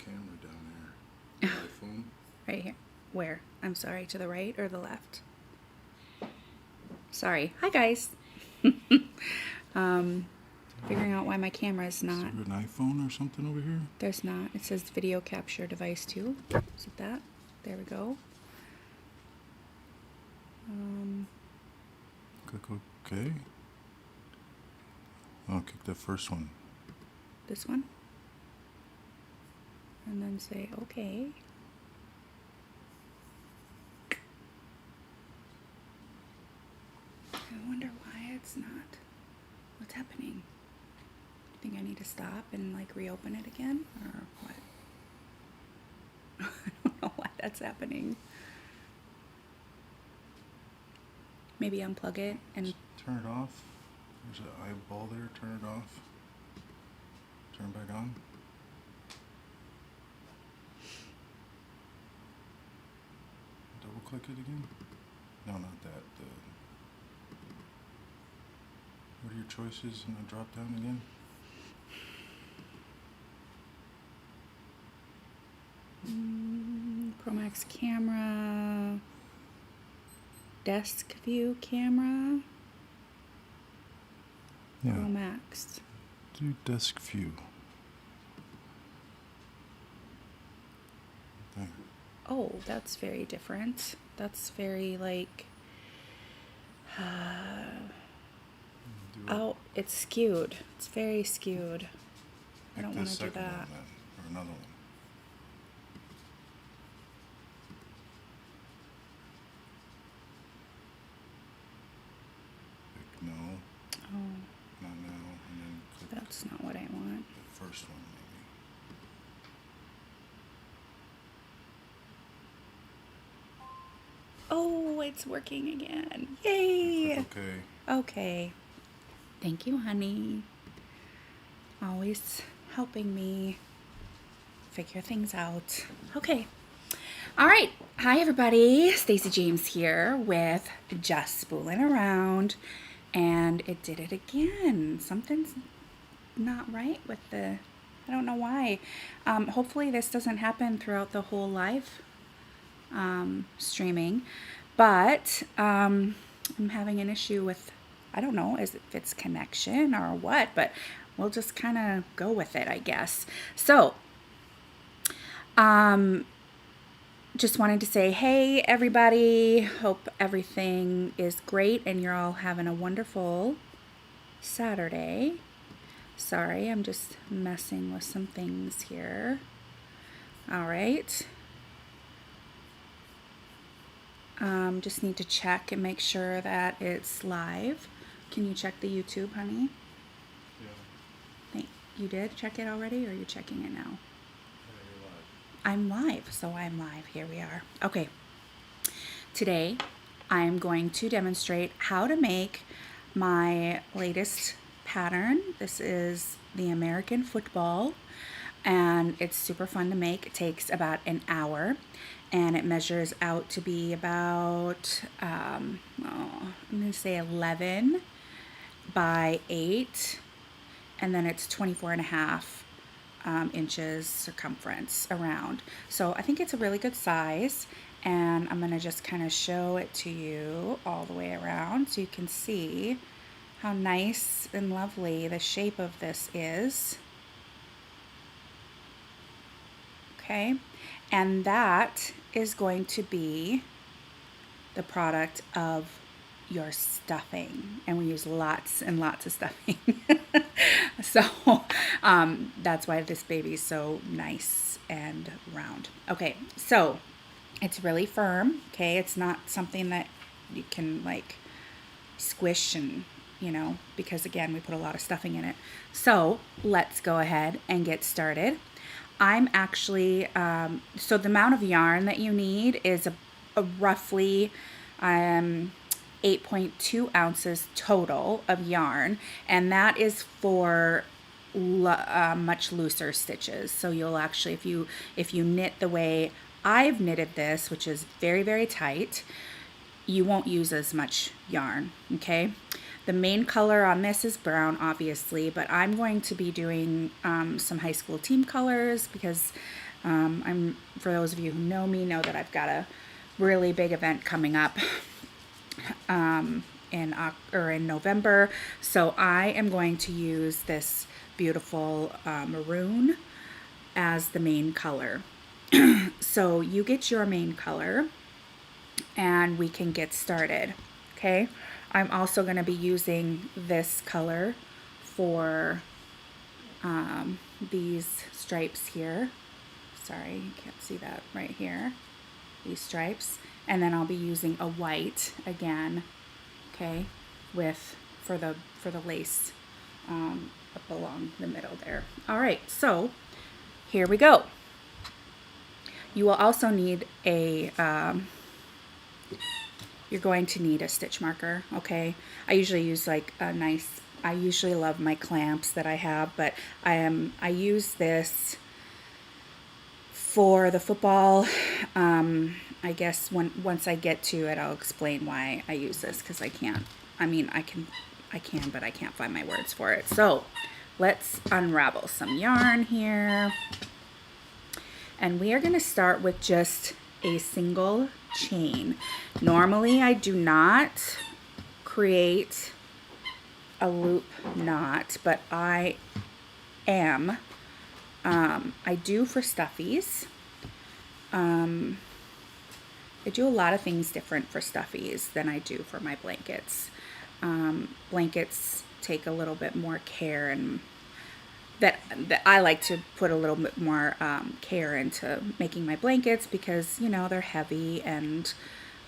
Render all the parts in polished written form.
camera down there. iPhone. Right here. Where? I'm sorry, to the right or the left? Sorry. Hi, guys. Figuring out why my camera is not. Is there an iPhone or something over here? There's not. It says video capture device 2. Is it that? There we go. Click OK. I'll click the first one. This one. And then say okay. I wonder why it's not. What's happening? You think I need to stop and like reopen it again? Or what? I don't know why that's happening. Maybe unplug it and turn it off. There's an eyeball there. Turn it off. Turn back on. Double click it again. No, not that. What are your choices in the drop down again? Pro Max camera. Desk view camera. Yeah. Pro Max. Do desk view. There. Oh, that's very different. That's very like. Oh, it's skewed. It's very skewed. I don't want to do that. One, then, or another one. Click no. Oh. Not now. And then click That's not what I want. the first one, maybe. Oh, it's working again. Yay! Okay. Okay. Thank you, honey. Always helping me figure things out. Okay. All right. Hi, everybody. Stacey James here with Just Spooling Around. And it did it again. Something's not right with the... I don't know why. Hopefully this doesn't happen throughout the whole live streaming. But I'm having an issue with... I don't know if it's connection or what, but we'll just kind of go with it, I guess. So, just wanted to say, hey, everybody. Hope everything is great and you're all having a wonderful Saturday. Sorry, I'm just messing with some things here. All right. Just need to check and make sure that it's live. Can you check the YouTube, honey? Yeah. You did check it already, or are you checking it now? Yeah, I'm live, so I'm live. Here we are. Okay. Today, I'm going to demonstrate how to make my latest pattern. This is the American football, and it's super fun to make. It takes about an hour, and it measures out to be about, I'm going to say 11 by 8, and then it's 24 and a half inches circumference around. So I think it's a really good size, and I'm going to just kind of show it to you all the way around so you can see how nice and lovely the shape of this is. Okay, and that is going to be the product of your stuffing, and we use lots and lots of stuffing. So that's why this baby's so nice and round. Okay, so it's really firm. Okay, it's not something that you can like squish and, you know, because again, we put a lot of stuffing in it. So let's go ahead and get started. I'm actually, so the amount of yarn that you need is a roughly 8.2 ounces total of yarn, and that is for much looser stitches. So you'll actually, if you knit the way I've knitted this, which is very, very tight, you won't use as much yarn, okay? The main color on this is brown, obviously, but I'm going to be doing some high school team colors because For those of you who know me, know that I've got a really big event coming up in November. So I am going to use this beautiful maroon as the main color. So you get your main color and we can get started. Okay. I'm also going to be using this color for these stripes here. Sorry, you can't see that right here. These stripes. And then I'll be using a white again, okay, for the lace up along the middle there. All right, so here we go. You will also need you're going to need a stitch marker, okay? I usually use like I usually love my clamps that I have, but I use this for the football. I guess once I get to it, I'll explain why I use this, because I can, but I can't find my words for it. So let's unravel some yarn here. And we are going to start with just a single chain. Normally I do not create a loop knot, but I am. I do for stuffies. I do a lot of things different for stuffies than I do for my blankets. Blankets take a little bit more care, and that I like to put a little bit more care into making my blankets, because you know they're heavy, and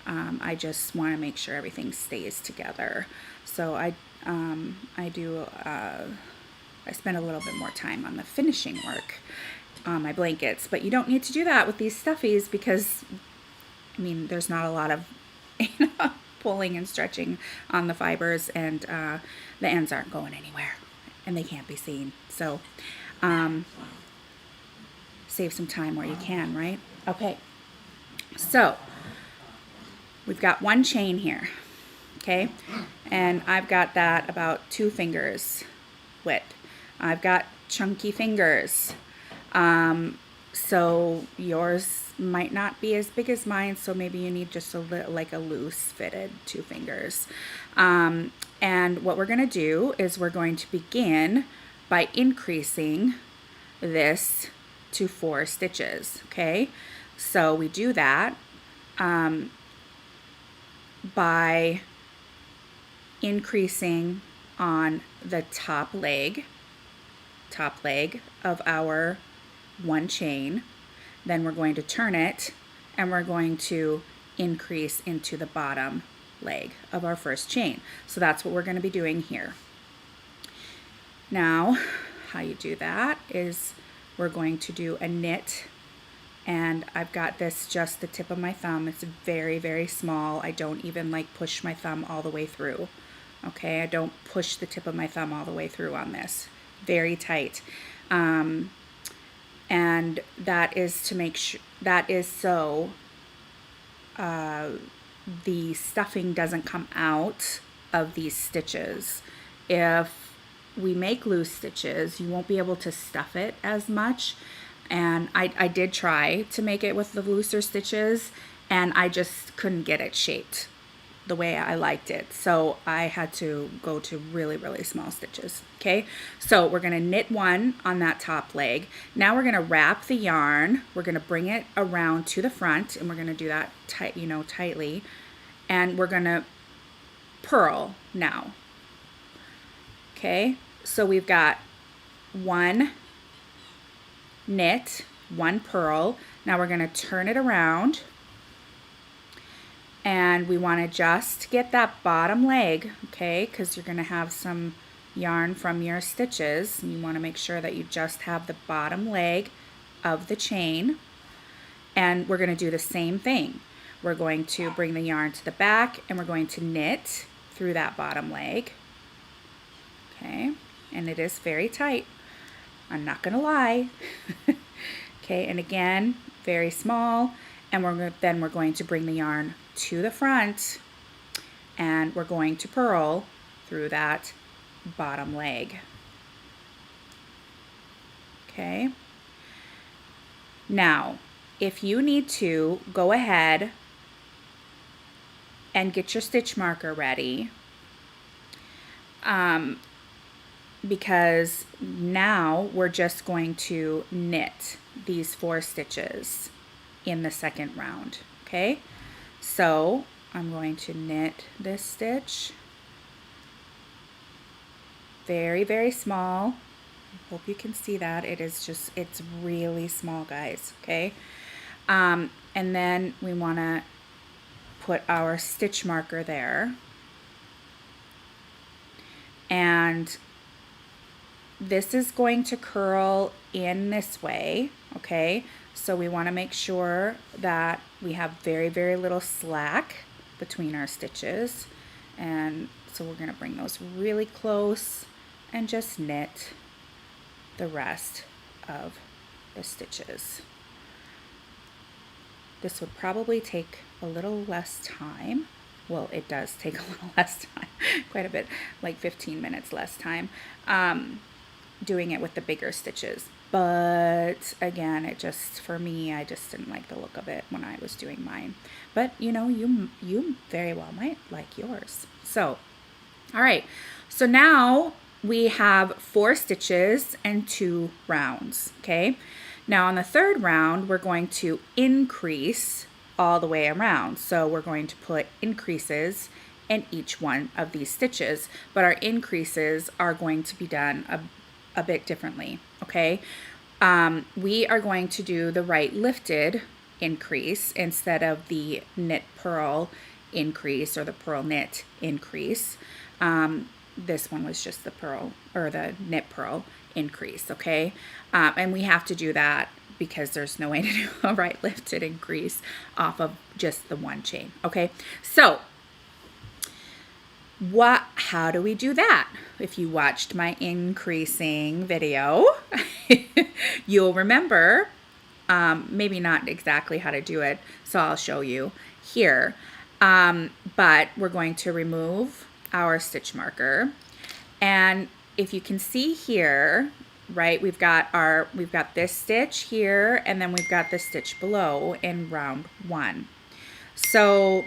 I just want to make sure everything stays together. So I spend a little bit more time on the finishing work on my blankets, but you don't need to do that with these stuffies, because I mean there's not a lot of pulling and stretching on the fibers, and the ends aren't going anywhere and they can't be seen. So save some time where you can, right? Okay, so we've got one chain here, okay, and I've got that about 2 fingers width. I've got chunky fingers, so yours might not be as big as mine, so maybe you need just a little, like a loose fitted 2 fingers. And what we're going to do is we're going to begin by increasing this to 4 stitches, okay? So we do that by increasing on the top leg of our one chain. Then we're going to turn it and we're going to increase into the bottom leg of our first chain. So that's what we're going to be doing here. Now, how you do that is we're going to do a knit, and I've got this just the tip of my thumb. It's very, very small. I don't even like push my thumb all the way through. Okay, I don't push the tip of my thumb all the way through on this. Very tight. And that is to make sure, that is so the stuffing doesn't come out of these stitches. If we make loose stitches, you won't be able to stuff it as much. And I did try to make it with the looser stitches, and I just couldn't get it shaped the way I liked it. So I had to go to really, really small stitches. Okay, so we're going to knit one on that top leg. Now we're going to wrap the yarn. We're going to bring it around to the front, and we're going to do that tight, tightly. And we're going to purl now. Okay, so we've got one knit, one purl. Now we're going to turn it around, and we want to just get that bottom leg, okay, because you're going to have some yarn from your stitches, and you want to make sure that you just have the bottom leg of the chain. And we're going to do the same thing. We're going to bring the yarn to the back, and we're going to knit through that bottom leg. Okay, and it is very tight, I'm not going to lie. Okay, and again, very small, and then we're going to bring the yarn to the front, and we're going to purl through that bottom leg. Okay, Now, if you need to, go ahead and get your stitch marker ready, because now we're just going to knit these 4 stitches in the second round, okay? So I'm going to knit this stitch very, very small. Hope you can see that. It's really small, guys, okay? And then we want to put our stitch marker there. And this is going to curl in this way, okay? So we want to make sure that we have very, very little slack between our stitches. And so we're going to bring those really close and just knit the rest of the stitches. This would probably take a little less time. Well, it does take a little less time, quite a bit, like 15 minutes less time, doing it with the bigger stitches. But again, for me, I just didn't like the look of it when I was doing mine. But you know, you very well might like yours. So, all right, so now we have 4 stitches and 2 rounds, okay? Now on the third round, we're going to increase all the way around. So we're going to put increases in each one of these stitches, but our increases are going to be done a bit differently, okay? We are going to do the right lifted increase instead of the knit purl increase or the purl knit increase. This one was just the purl or the knit purl increase, okay? And we have to do that because there's no way to do a right lifted increase off of just the one chain, okay? So how do we do that? If you watched my increasing video, you'll remember, maybe not exactly how to do it, so I'll show you here. But we're going to remove our stitch marker, and if you can see here, right, we've got this stitch here, and then we've got the stitch below in round 1. So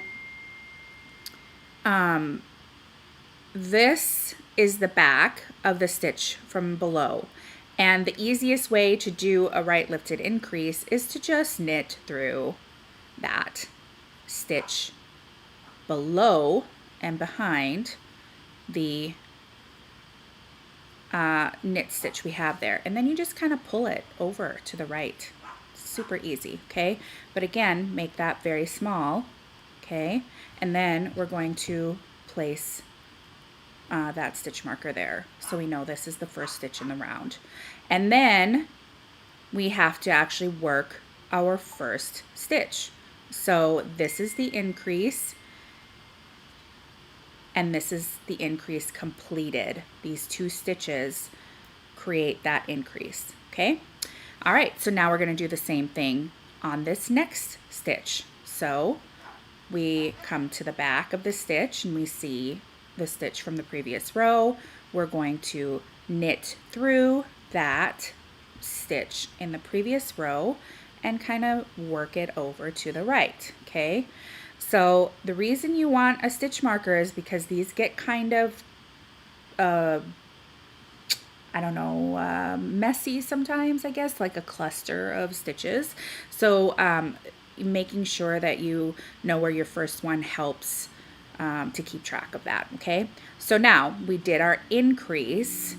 this is the back of the stitch from below, and the easiest way to do a right lifted increase is to just knit through that stitch below and behind the knit stitch we have there, and then you just kind of pull it over to the right. Super easy, okay? But again, make that very small, okay? And then we're going to place that stitch marker there, so we know this is the first stitch in the round. And then we have to actually work our first stitch. So this is the increase, and this is the increase completed. These 2 stitches create that increase, okay? All right, so now we're gonna do the same thing on this next stitch. So we come to the back of the stitch and we see the stitch from the previous row. We're going to knit through that stitch in the previous row and kind of work it over to the right, okay? So the reason you want a stitch marker is because these get kind of, messy sometimes, I guess, like a cluster of stitches. So making sure that you know where your first one helps to keep track of that, okay? So now we did our increase,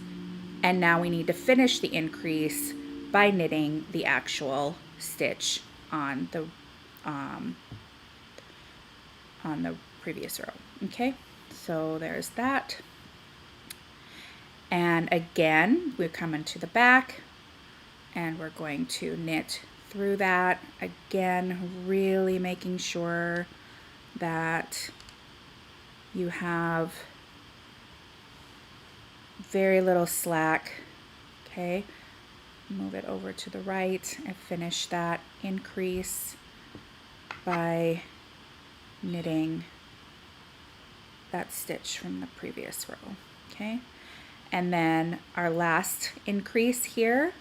and now we need to finish the increase by knitting the actual stitch on the previous row, okay? So there's that. And again, we're coming to the back and we're going to knit through that. Again, really making sure that you have very little slack, okay? Move it over to the right and finish that increase by knitting that stitch from the previous row, okay? And then our last increase here,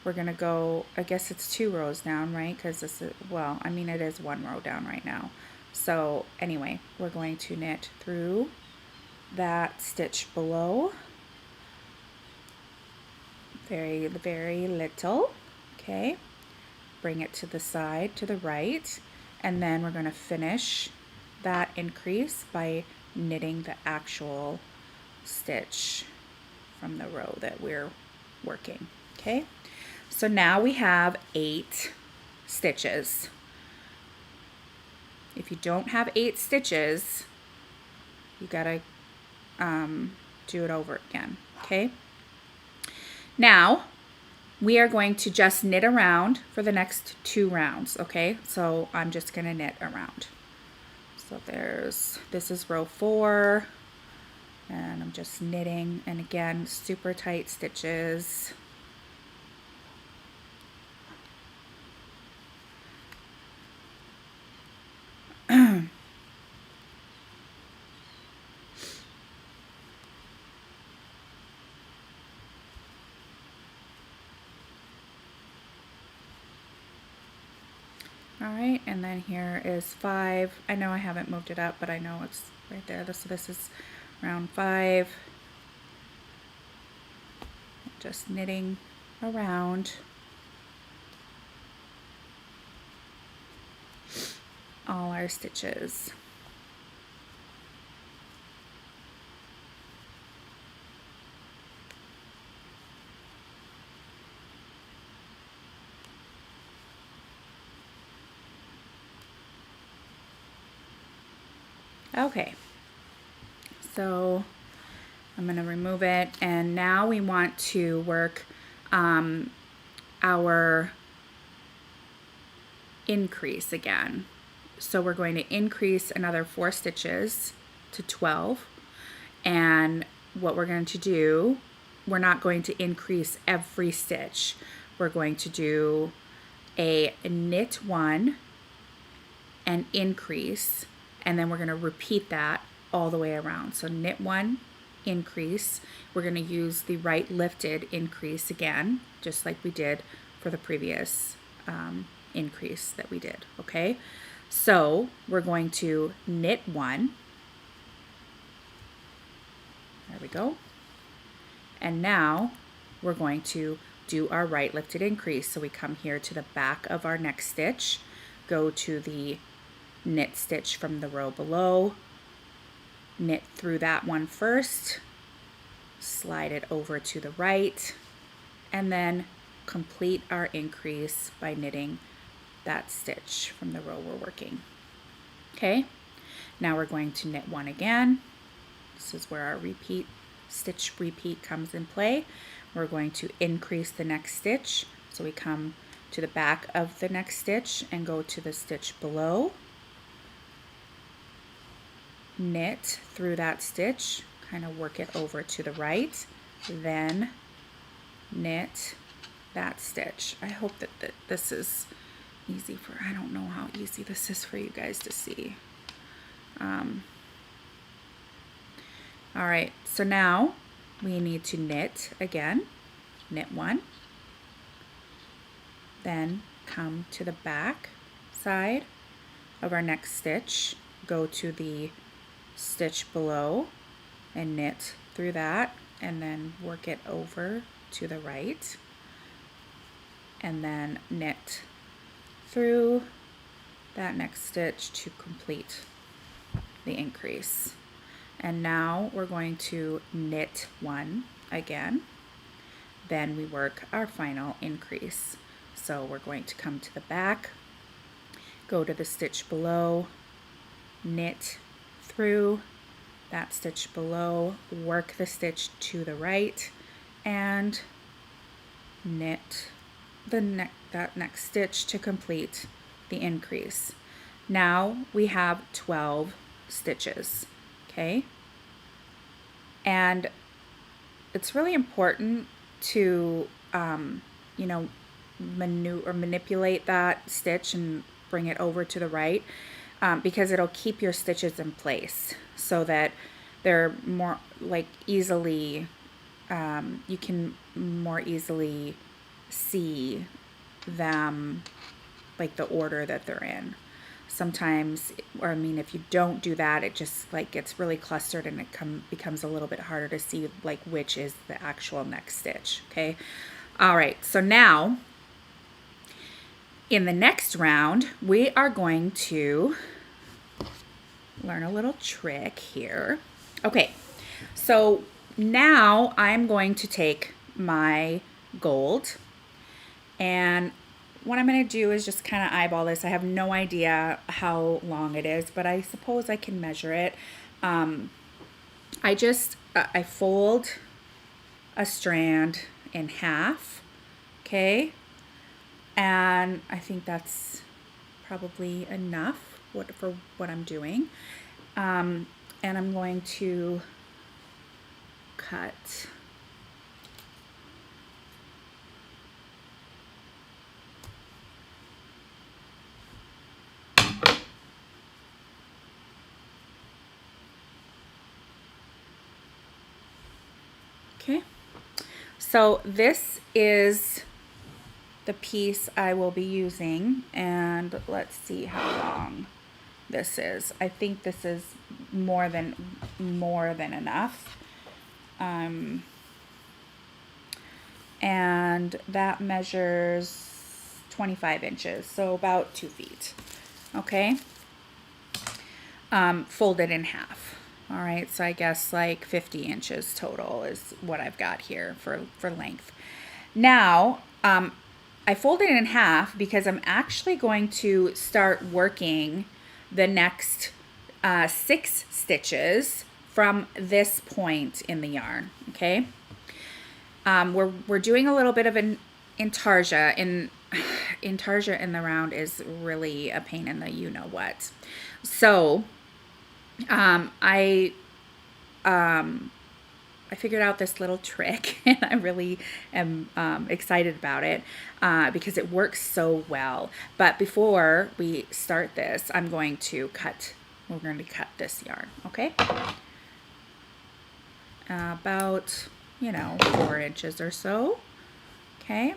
we're gonna go, I guess it's 2 rows down, right? Because this is, well, I mean, it is 1 row down right now. So anyway, we're going to knit through that stitch below, very, very little, okay? Bring it to the side, to the right, and then we're gonna finish that increase by knitting the actual stitch from the row that we're working, okay? So now we have 8 stitches. If you don't have 8 stitches, you gotta do it over again, okay? Now, we are going to just knit around for the next 2 rounds, okay? So I'm just gonna knit around. So this is row 4, and I'm just knitting, and again, super tight stitches. All right, and then here is 5. I know I haven't moved it up, but I know it's right there. This is round 5. Just knitting around all our stitches. Okay, so I'm going to remove it, and now we want to work our increase again. So we're going to increase another 4 stitches to 12, and what we're going to do, we're not going to increase every stitch. We're going to do a knit 1 and increase, and then we're going to repeat that all the way around. So knit 1, increase. We're going to use the right lifted increase again, just like we did for the previous increase that we did, okay? So we're going to knit 1. There we go. And now we're going to do our right lifted increase. So we come here to the back of our next stitch, go to the knit stitch from the row below, knit through that one first, slide it over to the right, and then complete our increase by knitting that stitch from the row we're working. Okay, now we're going to knit 1 again. This is where our stitch repeat comes in play. We're going to increase the next stitch. So we come to the back of the next stitch and go to the stitch below, knit through that stitch, kind of work it over to the right, then knit that stitch. I hope that this is easy I don't know how easy this is for you guys to see. All right, so now we need to knit again, knit 1, then come to the back side of our next stitch, go to the stitch below and knit through that, and then work it over to the right, and then knit through that next stitch to complete the increase. And now we're going to knit 1 again, then we work our final increase. So we're going to come to the back, go to the stitch below, knit through that stitch below, work the stitch to the right, and knit that next stitch to complete the increase. Now we have 12 stitches, okay? And it's really important to, you know, manipulate that stitch and bring it over to the right, because it'll keep your stitches in place so that they're more like easily, you can more easily see them, like the order that they're in. Sometimes, or I mean, if you don't do that, it just like gets really clustered and it becomes a little bit harder to see like which is the actual next stitch. Okay. All right. So now in the next round, we are going to learn a little trick here. Okay. So now I'm going to take my gold, and what I'm going to do is just kind of eyeball this. I have no idea how long it is, but I suppose I can measure it. I fold a strand in half, okay? And I think that's probably enough for what I'm doing. And I'm going to cut. Okay, so this is the piece I will be using, and let's see how long this is. I think this is more than enough. And that measures 25 inches, so about 2 feet. Okay, folded in half. All right, so I guess like 50 inches total is what I've got here for length. Now, I folded it in half because I'm actually going to start working the next 6 stitches from this point in the yarn, okay? We're doing a little bit of an Intarsia. Intarsia in the round is really a pain in the you-know-what. So, I figured out this little trick, and I really am excited about it because it works so well. But before we start this, we're going to cut this yarn, okay? About, 4 inches or so, okay?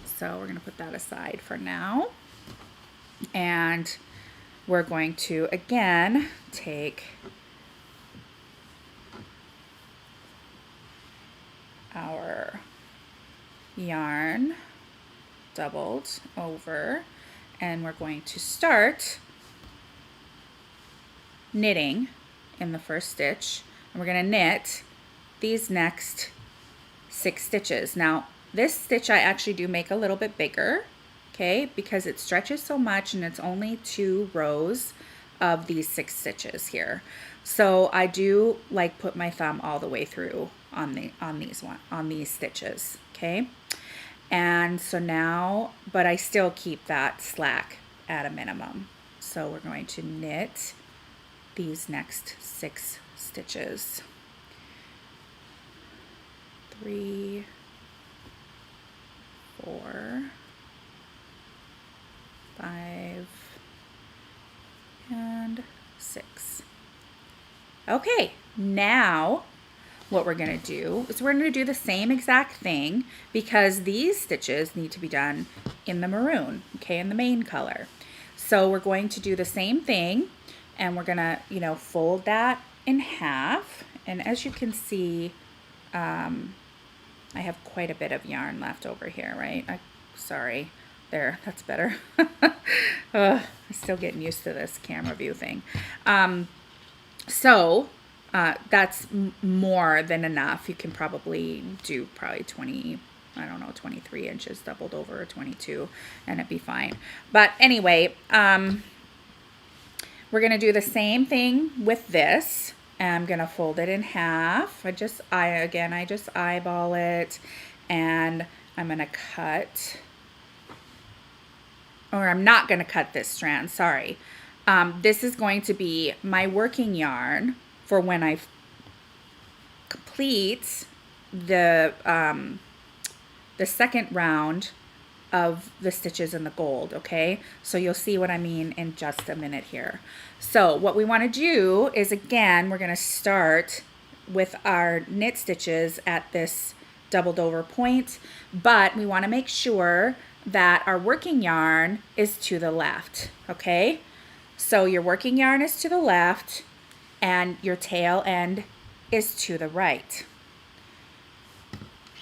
So we're gonna put that aside for now. And we're going to, again, take our yarn doubled over, and we're going to start knitting in the first stitch, and we're going to knit these next 6 stitches. Now, this stitch I actually do make a little bit bigger, okay, because it stretches so much, and it's only 2 rows of these 6 stitches here. So I do like put my thumb all the way through on these stitches, okay? And so now, but I still keep that slack at a minimum. So we're going to knit these next 6 stitches. 3, 4, 5, and 6. Okay, now what we're going to do is we're going to do the same exact thing, because these stitches need to be done in the maroon, okay, in the main color. So we're going to do the same thing, and we're going to, fold that in half. And as you can see, I have quite a bit of yarn left over here, right? Sorry. There, that's better. I'm still getting used to this camera view thing. So that's more than enough. You can probably do 20, 23 inches doubled over, or 22, and it'd be fine. But anyway, we're going to do the same thing with this. I'm going to fold it in half. I just eyeball it, and I'm going to cut, or I'm not going to cut this strand, sorry. This is going to be my working yarn for when I complete the second round of the stitches in the gold, okay? So you'll see what I mean in just a minute here. So what we want to do is, again, we're going to start with our knit stitches at this doubled over point, but we want to make sure that our working yarn is to the left, okay? So your working yarn is to the left and your tail end is to the right.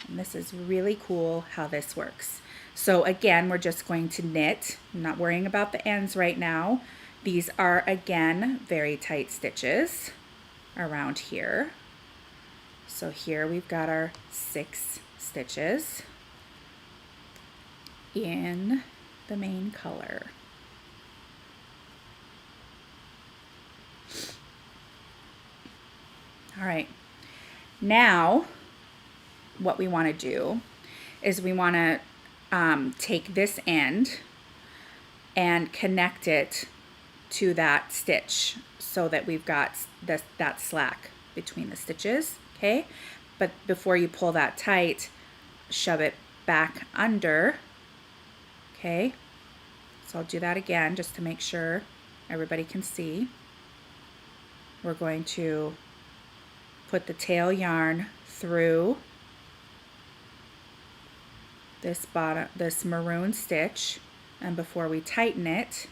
And this is really cool how this works. So again, we're just going to knit. I'm not worrying about the ends right now. These are, again, very tight stitches around here. So here we've got our 6 stitches in the main color. All right, now what we want to do is we want to take this end and connect it to that stitch so that we've got that slack between the stitches, okay? But before you pull that tight, shove it back under, okay? So I'll do that again just to make sure everybody can see. We're going to put the tail yarn through this maroon stitch, and before we tighten it,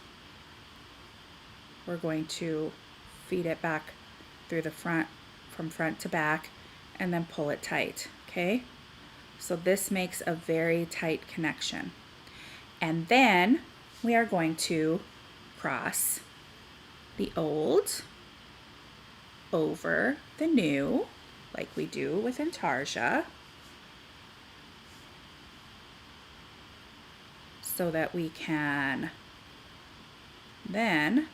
we're going to feed it back through the front, from front to back, and then pull it tight, okay? So this makes a very tight connection. And then we are going to cross the old over the new, like we do with Intarsia, so that we can then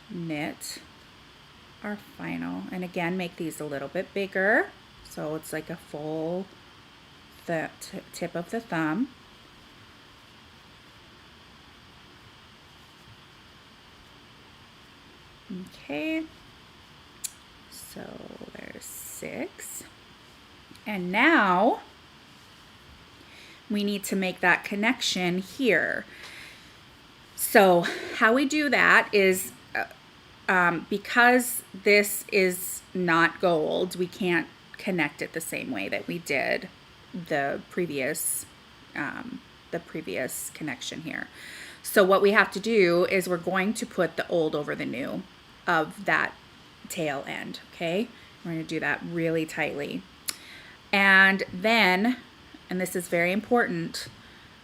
knit our final, and again make these a little bit bigger so it's like a full tip of the thumb. Okay, so there's 6, and now we need to make that connection here. So how we do that is because this is not gold, we can't connect it the same way that we did the previous connection here. So what we have to do is we're going to put the old over the new of that tail end, okay? We're going to do that really tightly. And then, and this is very important,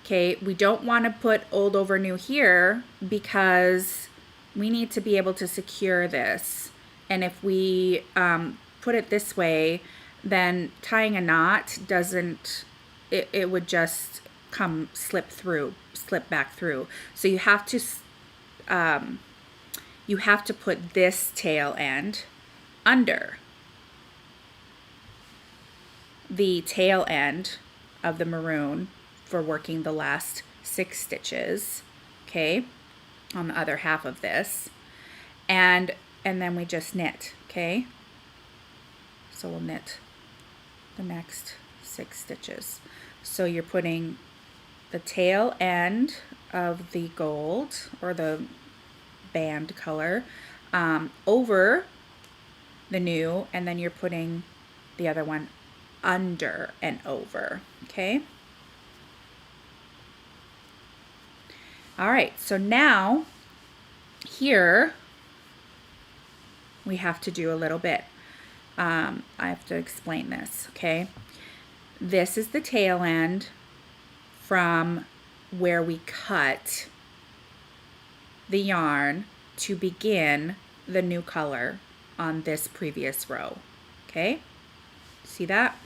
okay, we don't want to put old over new here because we need to be able to secure this. And if we put it this way, then tying a knot doesn't, it would just slip back through. So you have to put this tail end under the tail end of the maroon for working the last 6 stitches, okay, on the other half of this, and then we just knit, okay? So we'll knit the next 6 stitches. So you're putting the tail end of the gold or the band color over the new, and then you're putting the other one under and over, okay? All right, so now here we have to do a little bit. I have to explain this, okay? This is the tail end from where we cut the yarn to begin the new color on this previous row, okay? See that?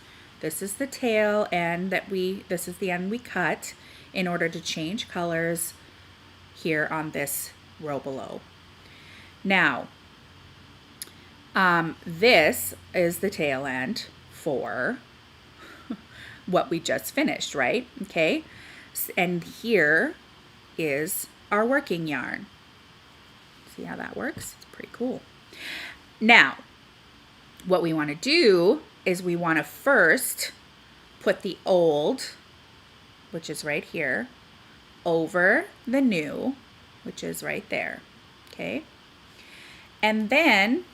This is the tail end this is the end we cut in order to change colors here on this row below. Now, this is the tail end for what we just finished, right? Okay, and here is our working yarn. See how that works? It's pretty cool. Now, what we want to do is we want to first put the old, which is right here, over the new, which is right there, okay? And then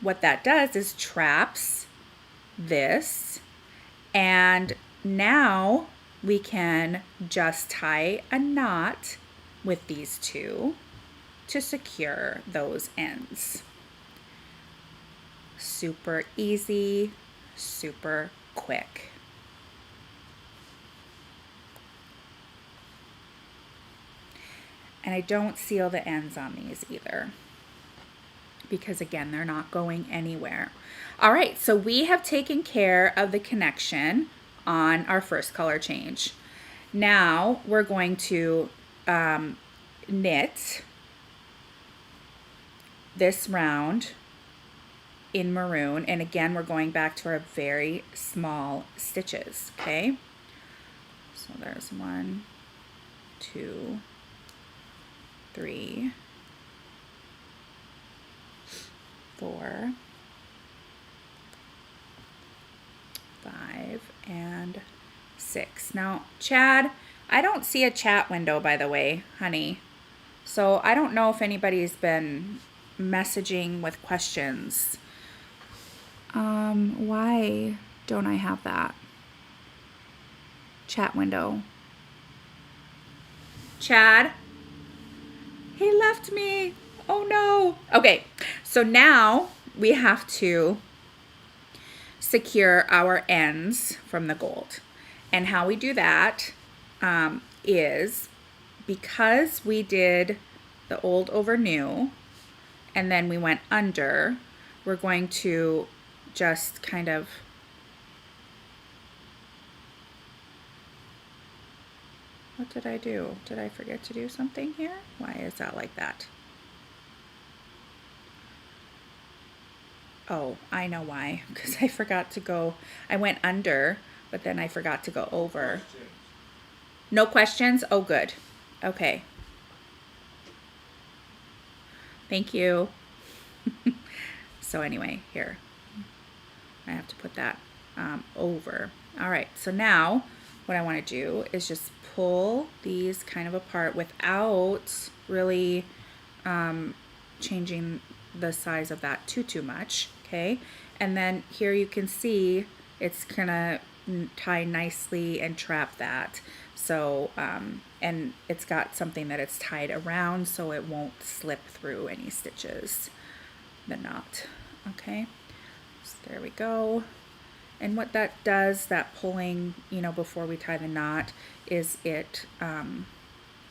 what that does is traps this, and now we can just tie a knot with these two to secure those ends. Super easy, super quick. And I don't seal the ends on these either, because again, they're not going anywhere. All right, so we have taken care of the connection on our first color change. Now we're going to knit this round in maroon, and again, we're going back to our very small stitches, okay? So there's 1, 2, 3, 4, 5, and 6. Now, Chad, I don't see a chat window, by the way, honey. So I don't know if anybody's been messaging with questions. Why don't I have that? Chat window. Chad? He left me. Oh no. Okay, so now we have to secure our ends from the gold. And how we do that is because we did the old over new and then we went under, we're going to just kind of what did I do? Did I forget to do something here? Why is that like that? Oh, I know why. Because I forgot to go. I went under, but then I forgot to go over. No questions? Oh, good. Okay. Thank you. So anyway, here. I have to put that over. All right. So now what I want to do is just pull these kind of apart without really changing the size of that too much. Okay. And then here you can see it's gonna tie nicely and trap that. So, and it's got something that it's tied around so it won't slip through any stitches, the knot. Okay. So there we go. And what that does, that pulling, you know, before we tie the knot, is it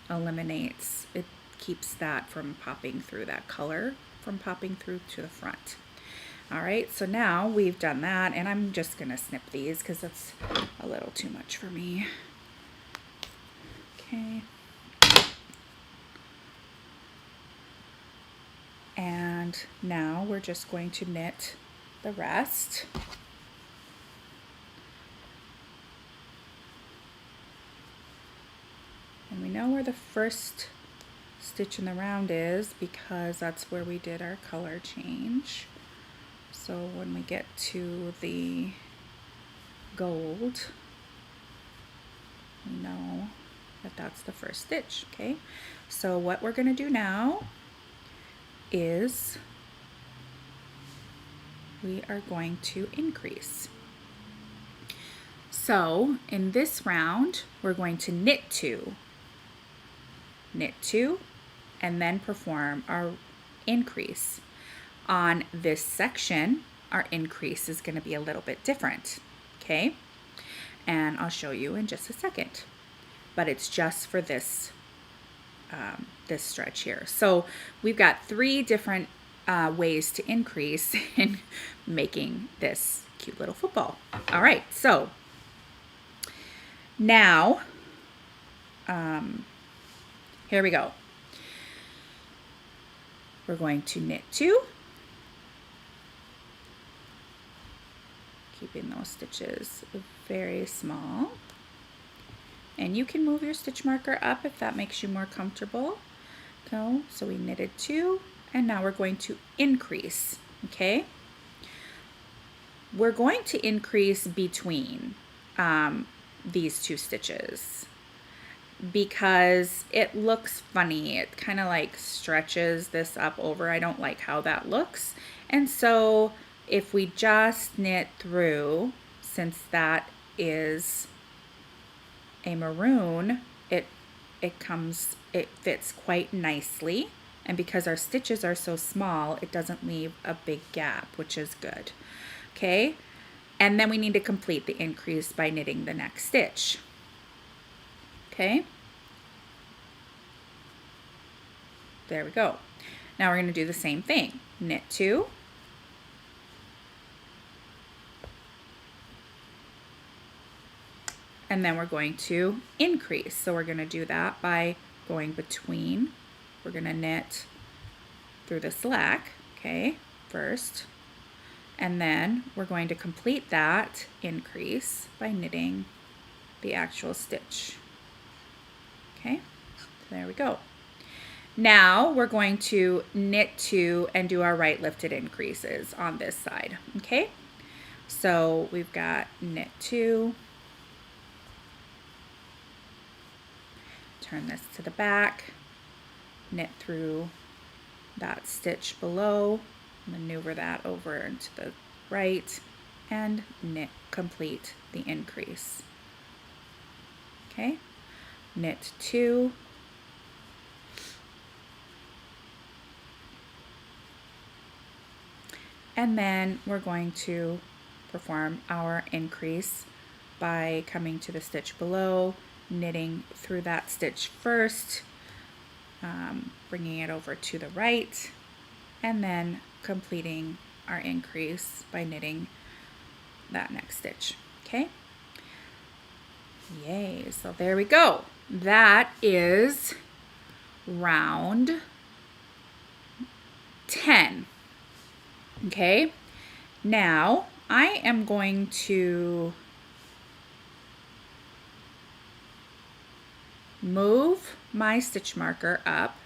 eliminates, it keeps that from popping through, that color from popping through to the front. All right, so now we've done that, and I'm just gonna snip these because that's a little too much for me. Okay. And now we're just going to knit the rest. And we know where the first stitch in the round is because that's where we did our color change. So when we get to the gold, we know that that's the first stitch, okay? So what we're gonna do now is we are going to increase. So in this round, we're going to knit two, and then perform our increase. On this section, our increase is going to be a little bit different, okay? And I'll show you in just a second. But it's just for this this stretch here. So we've got 3 different ways to increase in making this cute little football. All right, so now here we go. We're going to knit 2, keeping those stitches very small. And you can move your stitch marker up if that makes you more comfortable. Go. So we knitted 2, and now we're going to increase, okay? We're going to increase between these 2 stitches because it looks funny. It kind of like stretches this up over. I don't like how that looks. And so if we just knit through, since that is a maroon, it fits quite nicely. And because our stitches are so small, it doesn't leave a big gap, which is good. Okay, and then we need to complete the increase by knitting the next stitch. Okay, there we go. Now we're going to do the same thing. Knit 2, and then we're going to increase. So we're going to do that by going between. We're going to knit through the slack, okay, first, and then we're going to complete that increase by knitting the actual stitch. Okay, so there we go. Now we're going to knit 2 and do our right lifted increases on this side. Okay, so we've got knit 2, turn this to the back, knit through that stitch below, maneuver that over into the right, and knit, complete the increase. Okay, knit 2, and then we're going to perform our increase by coming to the stitch below, knitting through that stitch first, bringing it over to the right, and then completing our increase by knitting that next stitch. Okay, yay, so there we go. That is round 10. Okay, now I am going to move my stitch marker up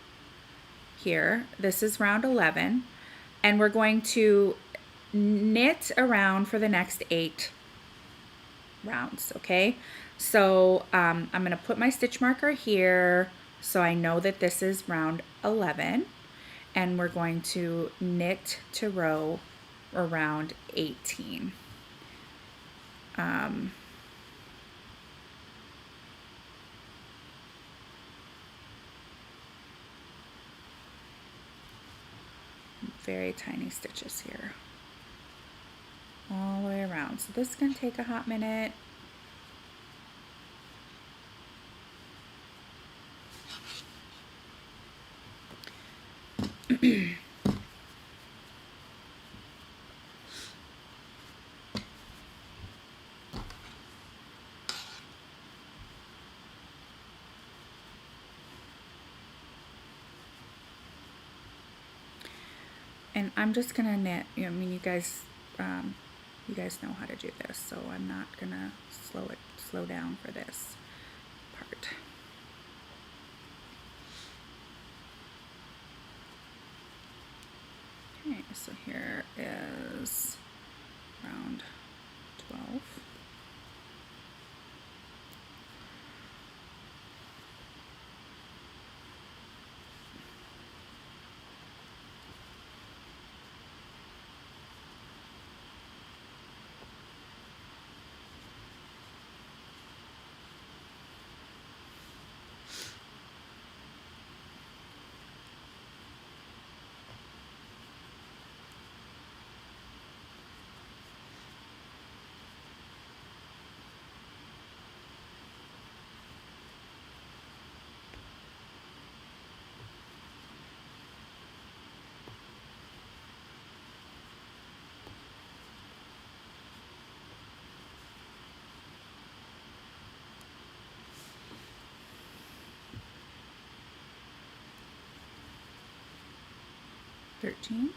here. This is round 11, and we're going to knit around for the next 8 rounds. Okay, so I'm going to put my stitch marker here so I know that this is round 11, and we're going to knit to row around 18. Very tiny stitches here all the way around. So this is going to take a hot minute. And I'm just gonna knit. I mean, you guys know how to do this, so I'm not gonna slow down for this part. Okay, so here is round 12. $13.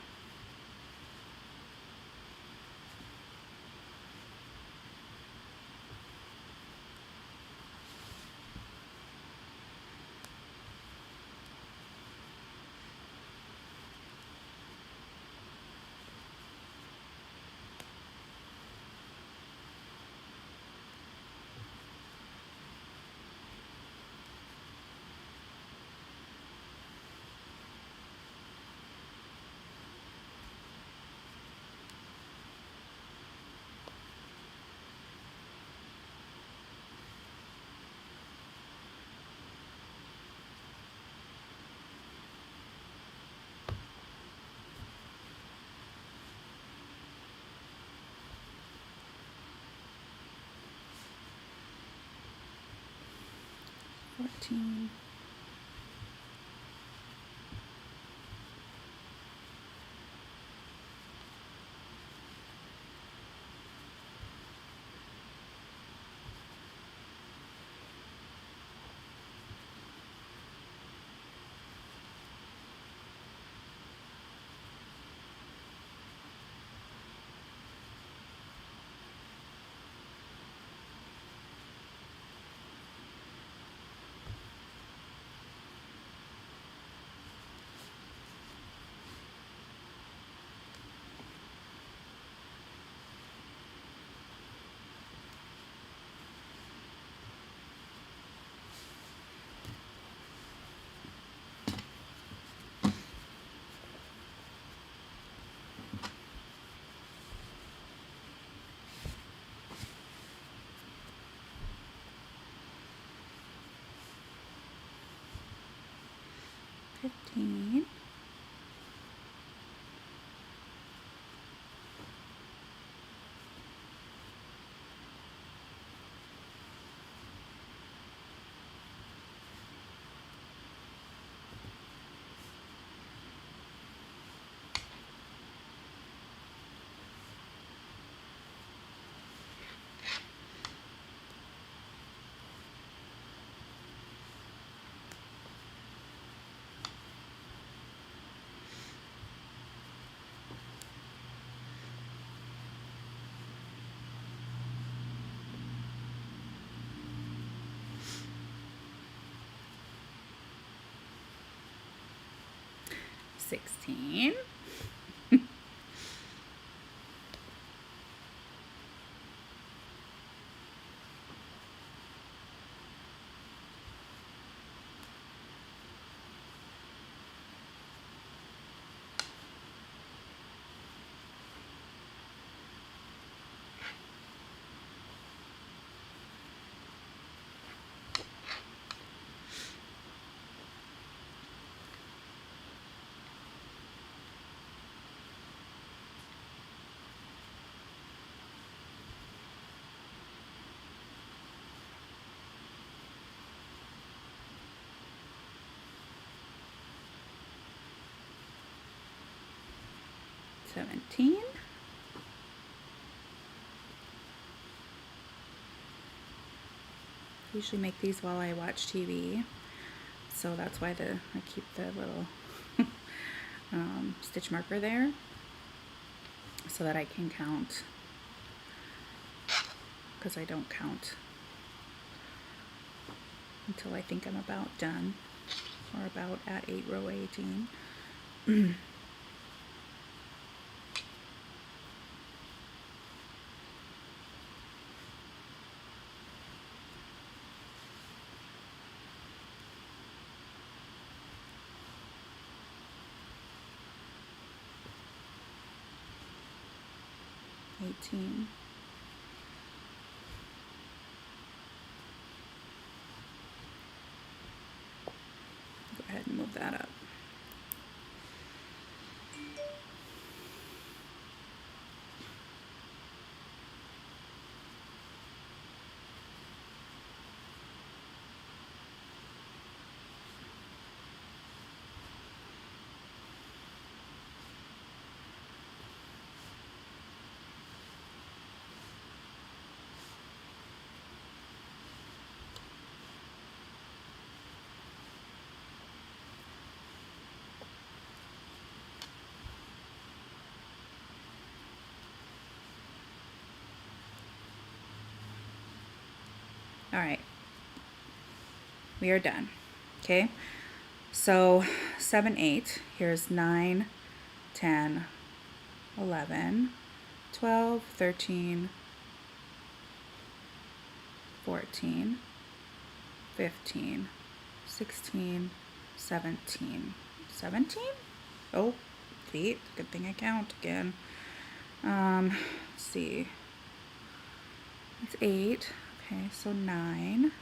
14. 15. 16. 17. 'I usually make these while I watch TV, so that's why I keep the little stitch marker there so that I can count, because I don't count until I think I'm about done, or about at row 18. 18. Go ahead and move that up. All right, we are done. Okay, so 7, 8, here's 9, 10, 11, 12, 13, 14, 15, 16, 17. 17? Oh, feet. Good thing I count again. Let's see. It's 8. Okay, so 9.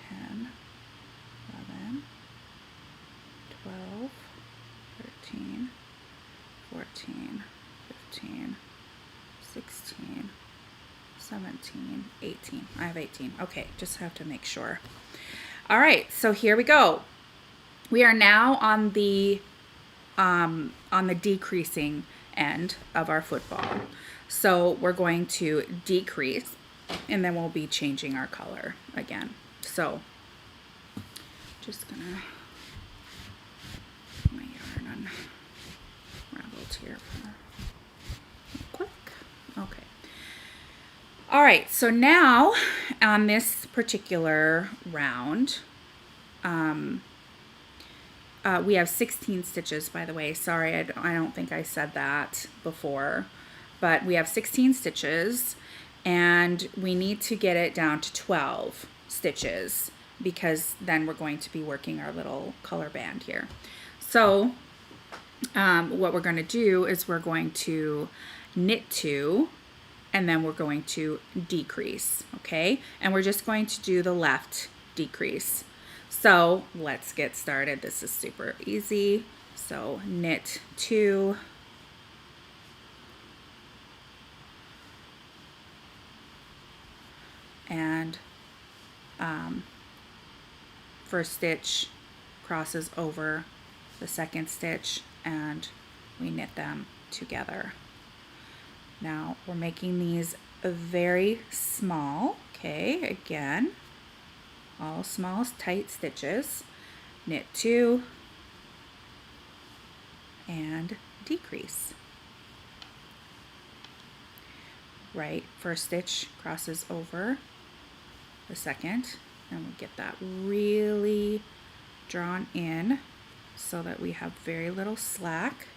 10, 11, 12, 13, 14, 15, 17, 18. I have 18. Okay, just have to make sure. All right, so here we go. We are now on the decreasing end of our football. So we're going to decrease, and then we'll be changing our color again. So just gonna put my yarn unraveled here for quick. Okay. All right, so now on this particular round, we have 16 stitches, by the way. Sorry, I don't think I said that before, but we have 16 stitches, and we need to get it down to 12 stitches because then we're going to be working our little color band here. So what we're going to do is we're going to knit 2, and then we're going to decrease, okay? And we're just going to do the left decrease. So let's get started. This is super easy. So knit 2, and first stitch crosses over the second stitch, and we knit them together. Now we're making these very small, okay? Again, all small tight stitches. Knit 2 and decrease. Right, first stitch crosses over the second, and we get that really drawn in so that we have very little slack,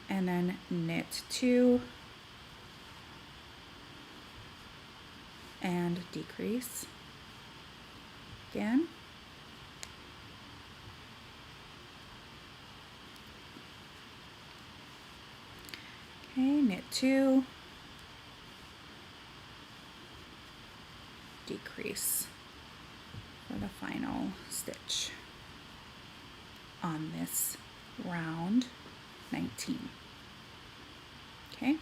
and then knit 2 and decrease again. Okay, knit 2, decrease for the final stitch on this round 19. Okay,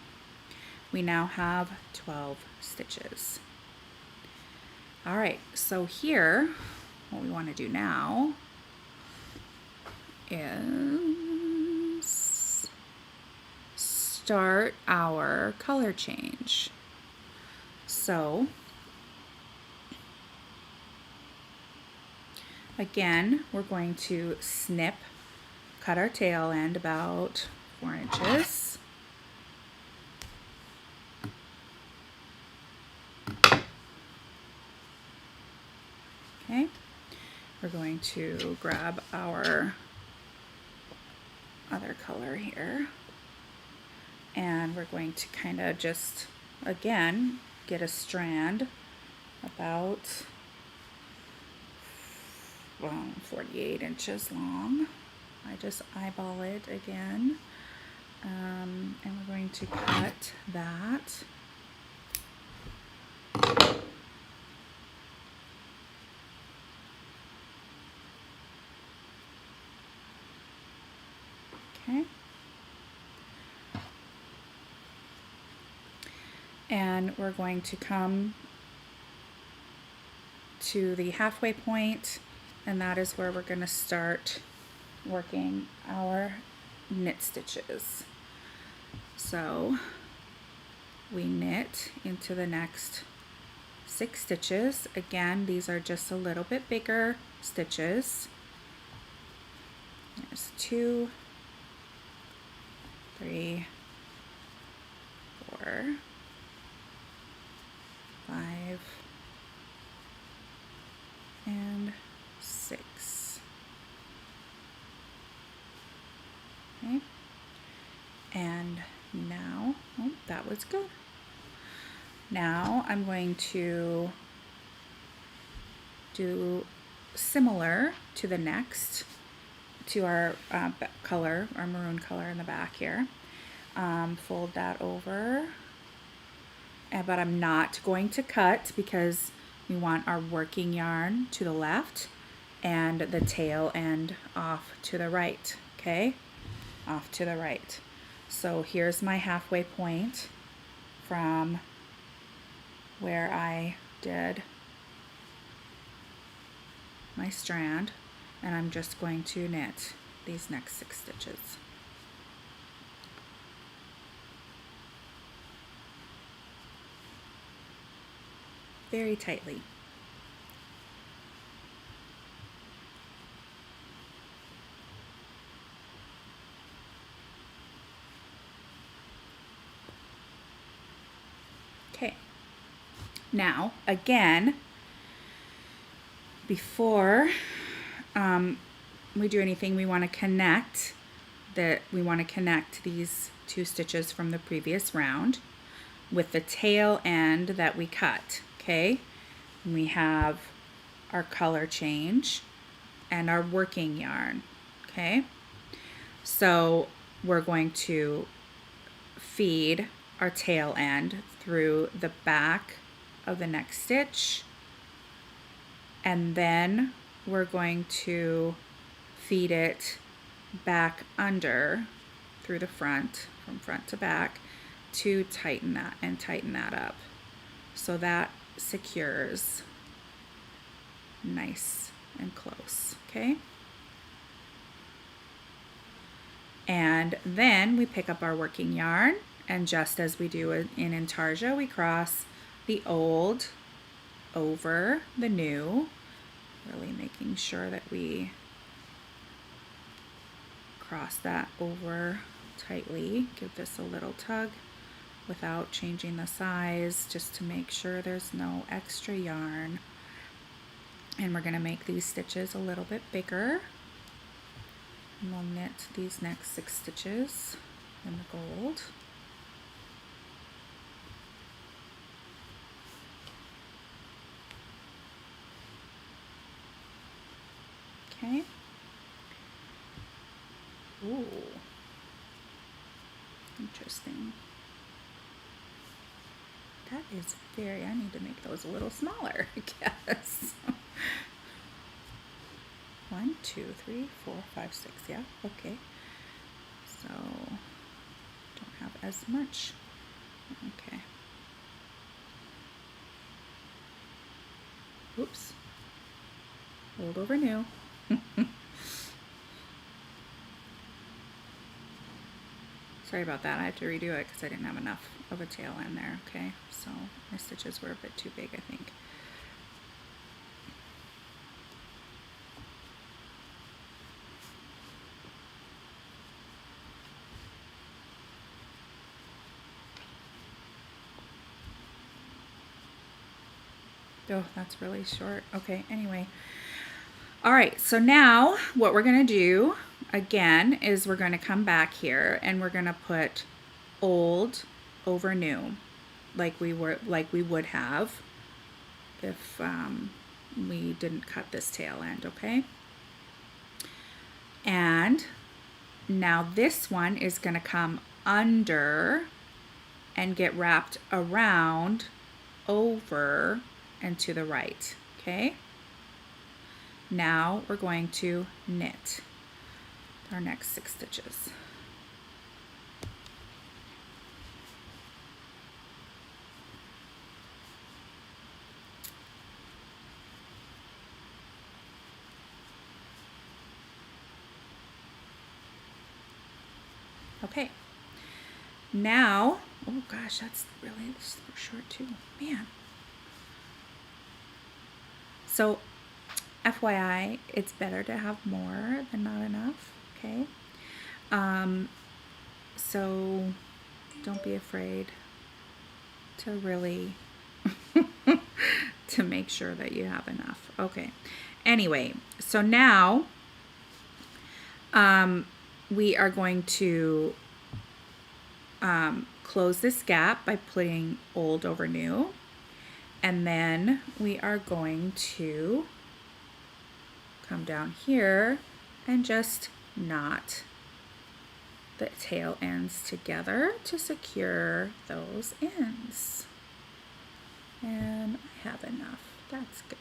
we now have 12 stitches. All right, so here, what we want to do now is start our color change. So again, we're going to snip, cut our tail end about 4 inches. Okay, we're going to grab our other color here, and we're going to kind of just, again, get a strand about 48 inches long. I just eyeball it again, and we're going to cut that. Okay. And we're going to come to the halfway point, and that is where we're going to start working our knit stitches. So we knit into the next 6 stitches. Again, these are just a little bit bigger stitches. There's 2, 3, 4, 5, and 6. Okay, and now, oh, that was good. Now I'm going to do similar to the next, to our color, our maroon color in the back here. Fold that over, but I'm not going to cut because we want our working yarn to the left and the tail end off to the right, okay? Off to the right. So here's my halfway point from where I did my strand, and I'm just going to knit these next 6 stitches. Very tightly. Okay. Now, again, before we do anything, we want to connect these 2 stitches from the previous round with the tail end that we cut. Okay, and we have our color change and our working yarn. Okay, so we're going to feed our tail end through the back of the next stitch, and then we're going to feed it back under through the front, from front to back, to tighten that up so that secures nice and close. Okay, and then we pick up our working yarn, and just as we do in Intarsia, we cross the old over the new, really making sure that we cross that over tightly. Give this a little tug without changing the size, just to make sure there's no extra yarn. And we're going to make these stitches a little bit bigger. And we'll knit these next 6 stitches in the gold. Okay. Ooh. Interesting. That is very, I need to make those a little smaller, I guess. 1, 2, 3, 4, 5, 6, yeah, okay. So, don't have as much. Okay. Oops. Old over new. Sorry about that, I have to redo it because I didn't have enough of a tail end there, okay? So my stitches were a bit too big, I think. Oh, that's really short. Okay, anyway. All right, so now what we're going to do again is we're going to come back here and we're going to put old over new, like we would have if we didn't cut this tail end, okay? And now this one is going to come under and get wrapped around, over, and to the right, okay? Now we're going to knit our next 6 stitches. Okay, now, oh gosh, that's really super short too, man. So FYI, it's better to have more than not enough, okay? So don't be afraid to really to make sure that you have enough. Okay, anyway, so now we are going to close this gap by putting old over new, and then we are going to come down here and just knot the tail ends together to secure those ends. And I have enough. That's good.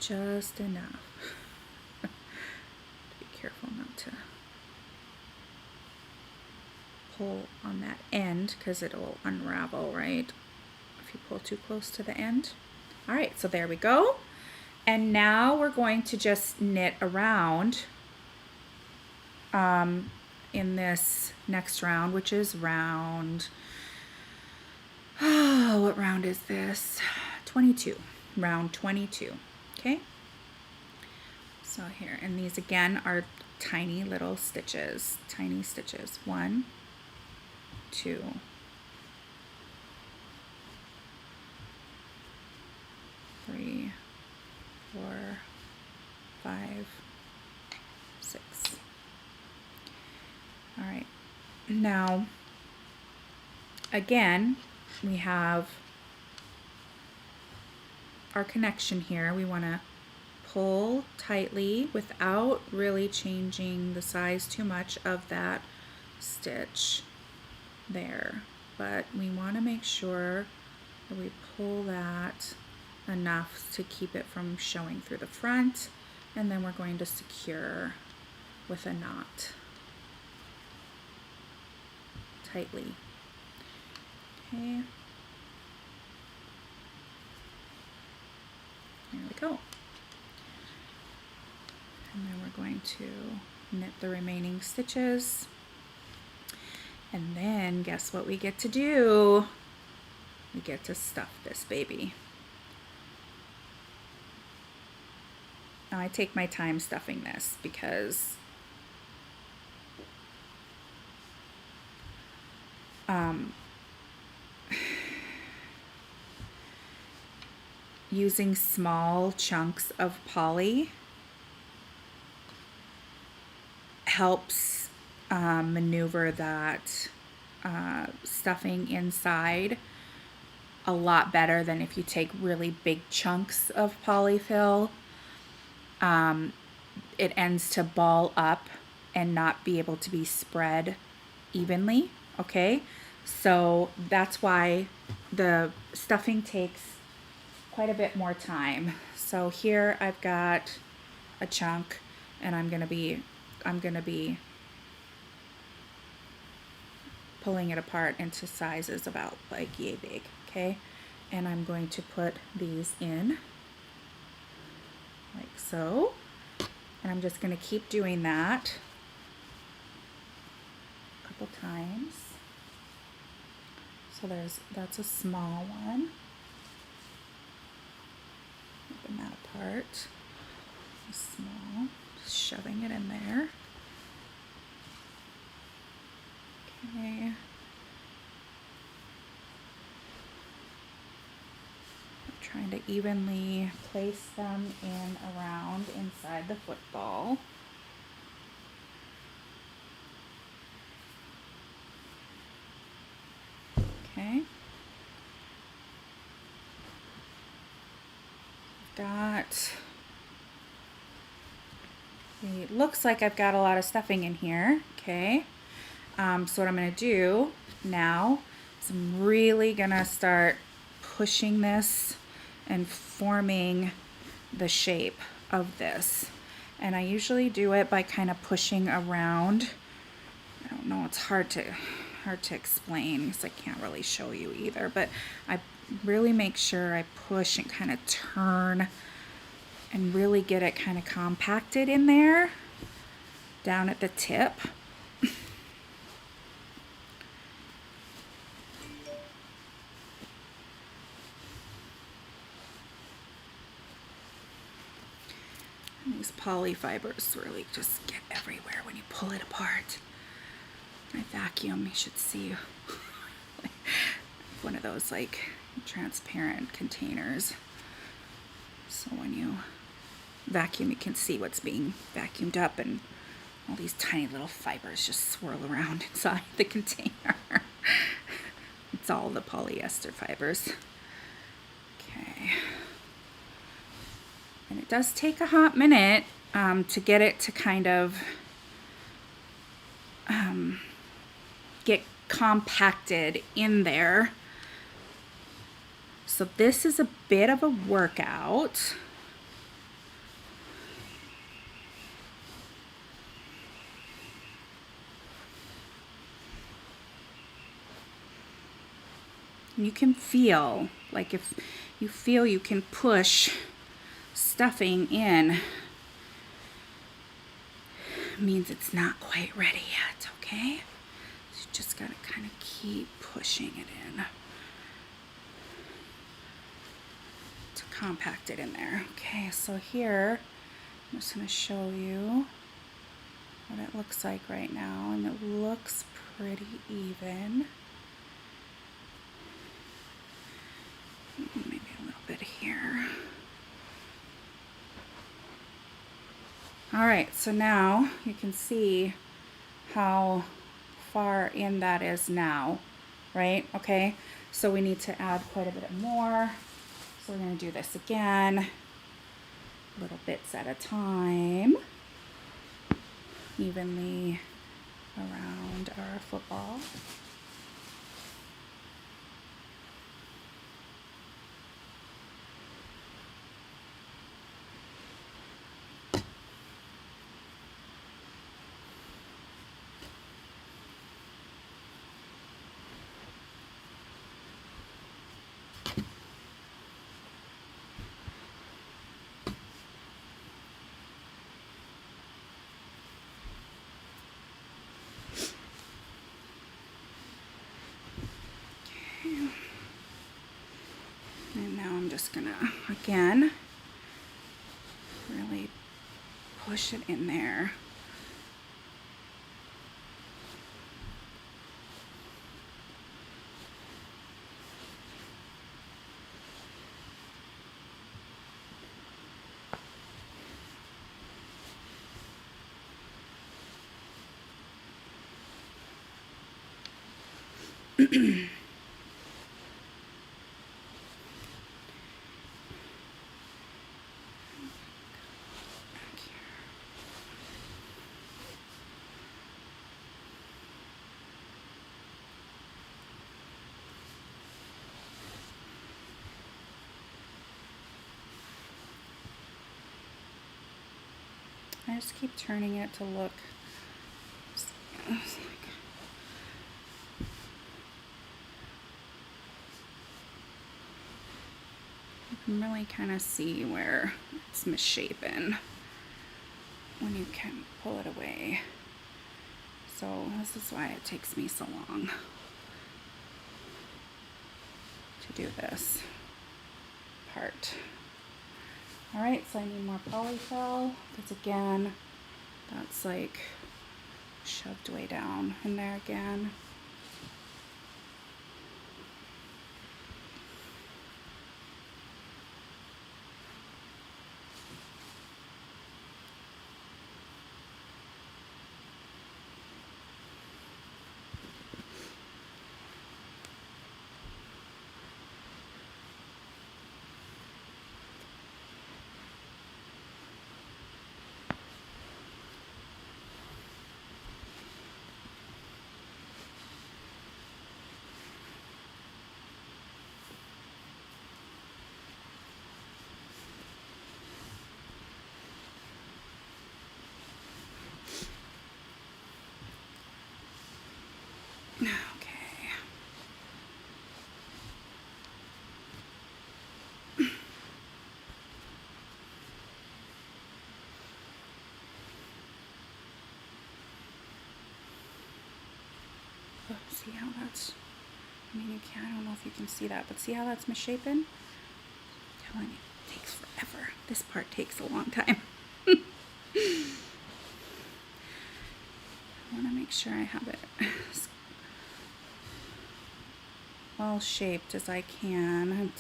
Just enough. Be careful not to pull on that end because it'll unravel, right? If you pull too close to the end. All right, so there we go. And now we're going to just knit around in this next round, which is round, oh, what round is this? 22, round 22, okay? So here, and these again are tiny little stitches, tiny stitches. 1, 2, 3, 4, 5, 6. All right, now again we have our connection here. We want to pull tightly without really changing the size too much of that stitch there, but we want to make sure that we pull that enough to keep it from showing through the front, and then we're going to secure with a knot tightly. Okay, there we go. And then we're going to knit the remaining stitches. And then guess what we get to do? We get to stuff this baby. Now I take my time stuffing this because using small chunks of poly helps maneuver that stuffing inside a lot better than if you take really big chunks of polyfill. It ends to ball up and not be able to be spread evenly, okay? So that's why the stuffing takes quite a bit more time. So here I've got a chunk, and I'm gonna be pulling it apart into sizes about like yay big, okay? And I'm going to put these in like so, and I'm just going to keep doing that a couple times. So that's a small one. Open that apart. Small, just shoving it in there. Okay. Trying to evenly place them in around inside the football. Okay. It looks like I've got a lot of stuffing in here. Okay. So what I'm going to do now is I'm really going to start pushing this and forming the shape of this. And I usually do it by kind of pushing around. I don't know, it's hard to explain because I can't really show you either, but I really make sure I push and kind of turn and really get it kind of compacted in there down at the tip. These poly fibers really just get everywhere when you pull it apart. I vacuum, you should see one of those like transparent containers. So when you vacuum, you can see what's being vacuumed up, and all these tiny little fibers just swirl around inside the container. It's all the polyester fibers. Okay. And it does take a hot minute to get it to kind of get compacted in there. So this is a bit of a workout. You can feel, like if you feel you can push stuffing in, means it's not quite ready yet, okay? So you just gotta kind of keep pushing it in to compact it in there. Okay, so here, I'm just gonna show you what it looks like right now, and it looks pretty even. Maybe a little bit here. All right, so now you can see how far in that is now, right? Okay, so we need to add quite a bit more. So we're gonna do this again, little bits at a time, evenly around our football. And now I'm just gonna, again, really push it in there. I just keep turning it to look. You can really kind of see where it's misshapen when you can pull it away. So this is why it takes me so long to do this part. All right, so I need more polyfill, because again, that's like shoved way down in there again. Okay. Oh, see how that's, I mean, you can't, I don't know if you can see that, but see how that's misshapen? I'm telling you, it takes forever. This part takes a long time. I want to make sure I have it as well shaped as I can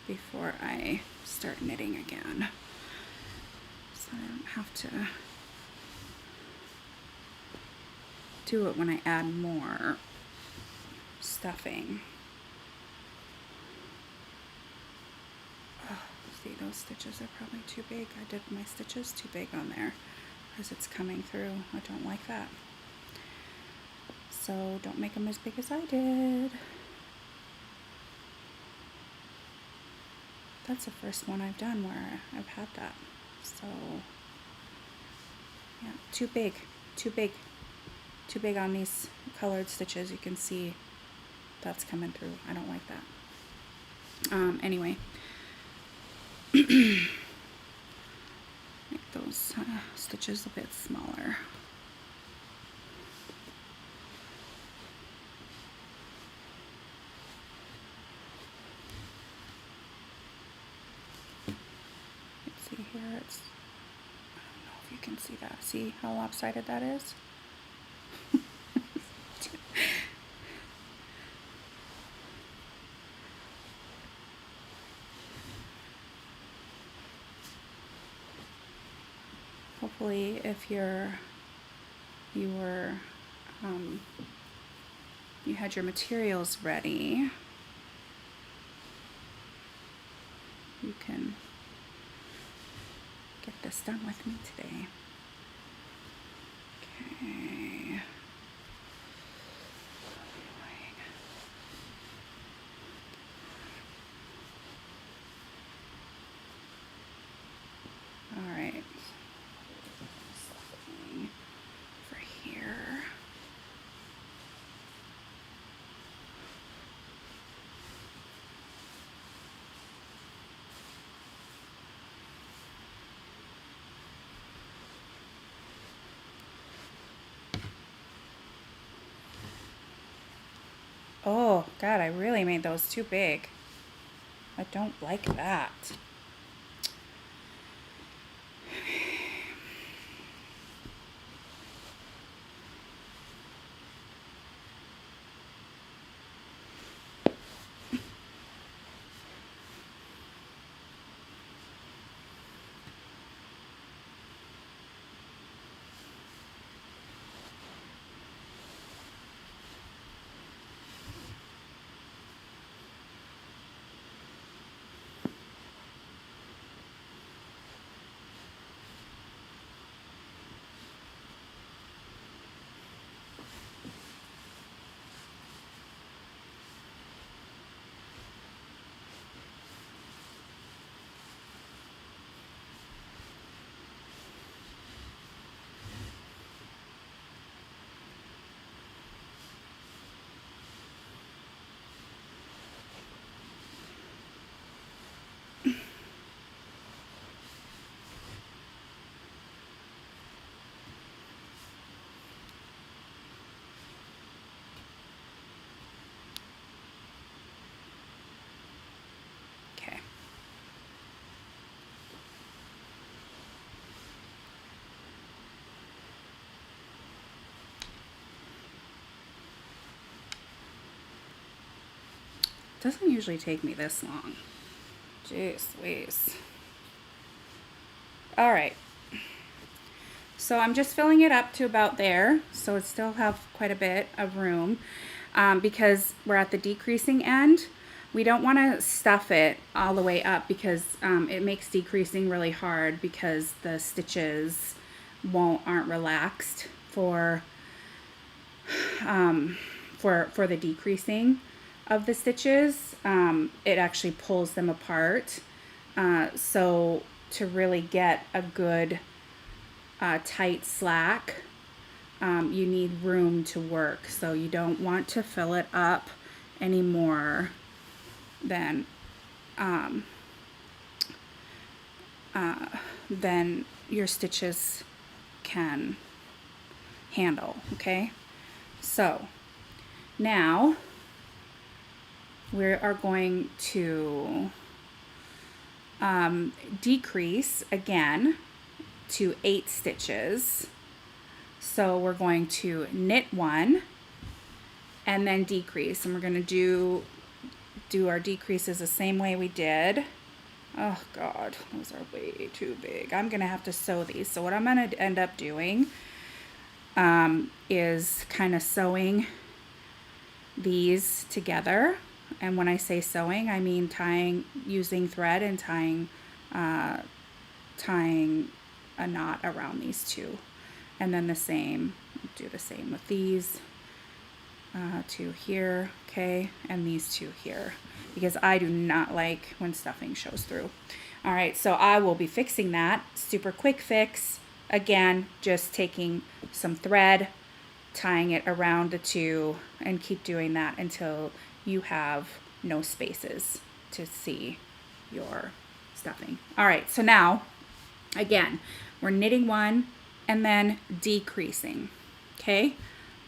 before I start knitting again, so I don't have to do it when I add more stuffing. Oh, see, those stitches are probably too big. I did my stitches too big on there because it's coming through. I don't like that. So don't make them as big as I did. That's the first one I've done where I've had that. So yeah, too big, too big, too big on these colored stitches. You can see that's coming through. I don't like that. Anyway, make those stitches a bit smaller. Let's see here, it's, I don't know if you can see that. See how lopsided that is? Hopefully, if you had your materials ready, you can get this done with me today. Okay. All right. For here. Oh, God, I really made those too big. I don't like that. Okay. Doesn't usually take me this long. Jeez Louise. All right. So I'm just filling it up to about there. So it still have quite a bit of room because we're at the decreasing end. We don't want to stuff it all the way up because it makes decreasing really hard because the stitches aren't relaxed for the decreasing of the stitches. It actually pulls them apart. So to really get a good tight slack, you need room to work. So you don't want to fill it up any more than your stitches can handle. Okay, so now we are going to decrease again to 8 stitches. So we're going to knit 1 and then decrease, and we're going to do our decreases the same way we did. Oh God, those are way too big. I'm going to have to sew these. So what I'm going to end up doing is kind of sewing these together. And when I say sewing, I mean using thread and tying a knot around these two. And then do the same with these two here, okay, and these two here, because I do not like when stuffing shows through. All right, so I will be fixing that. Super quick fix. Again, just taking some thread, tying it around the two, and keep doing that until you have no spaces to see your stuffing. All right, so now, again, we're knitting one and then decreasing, okay?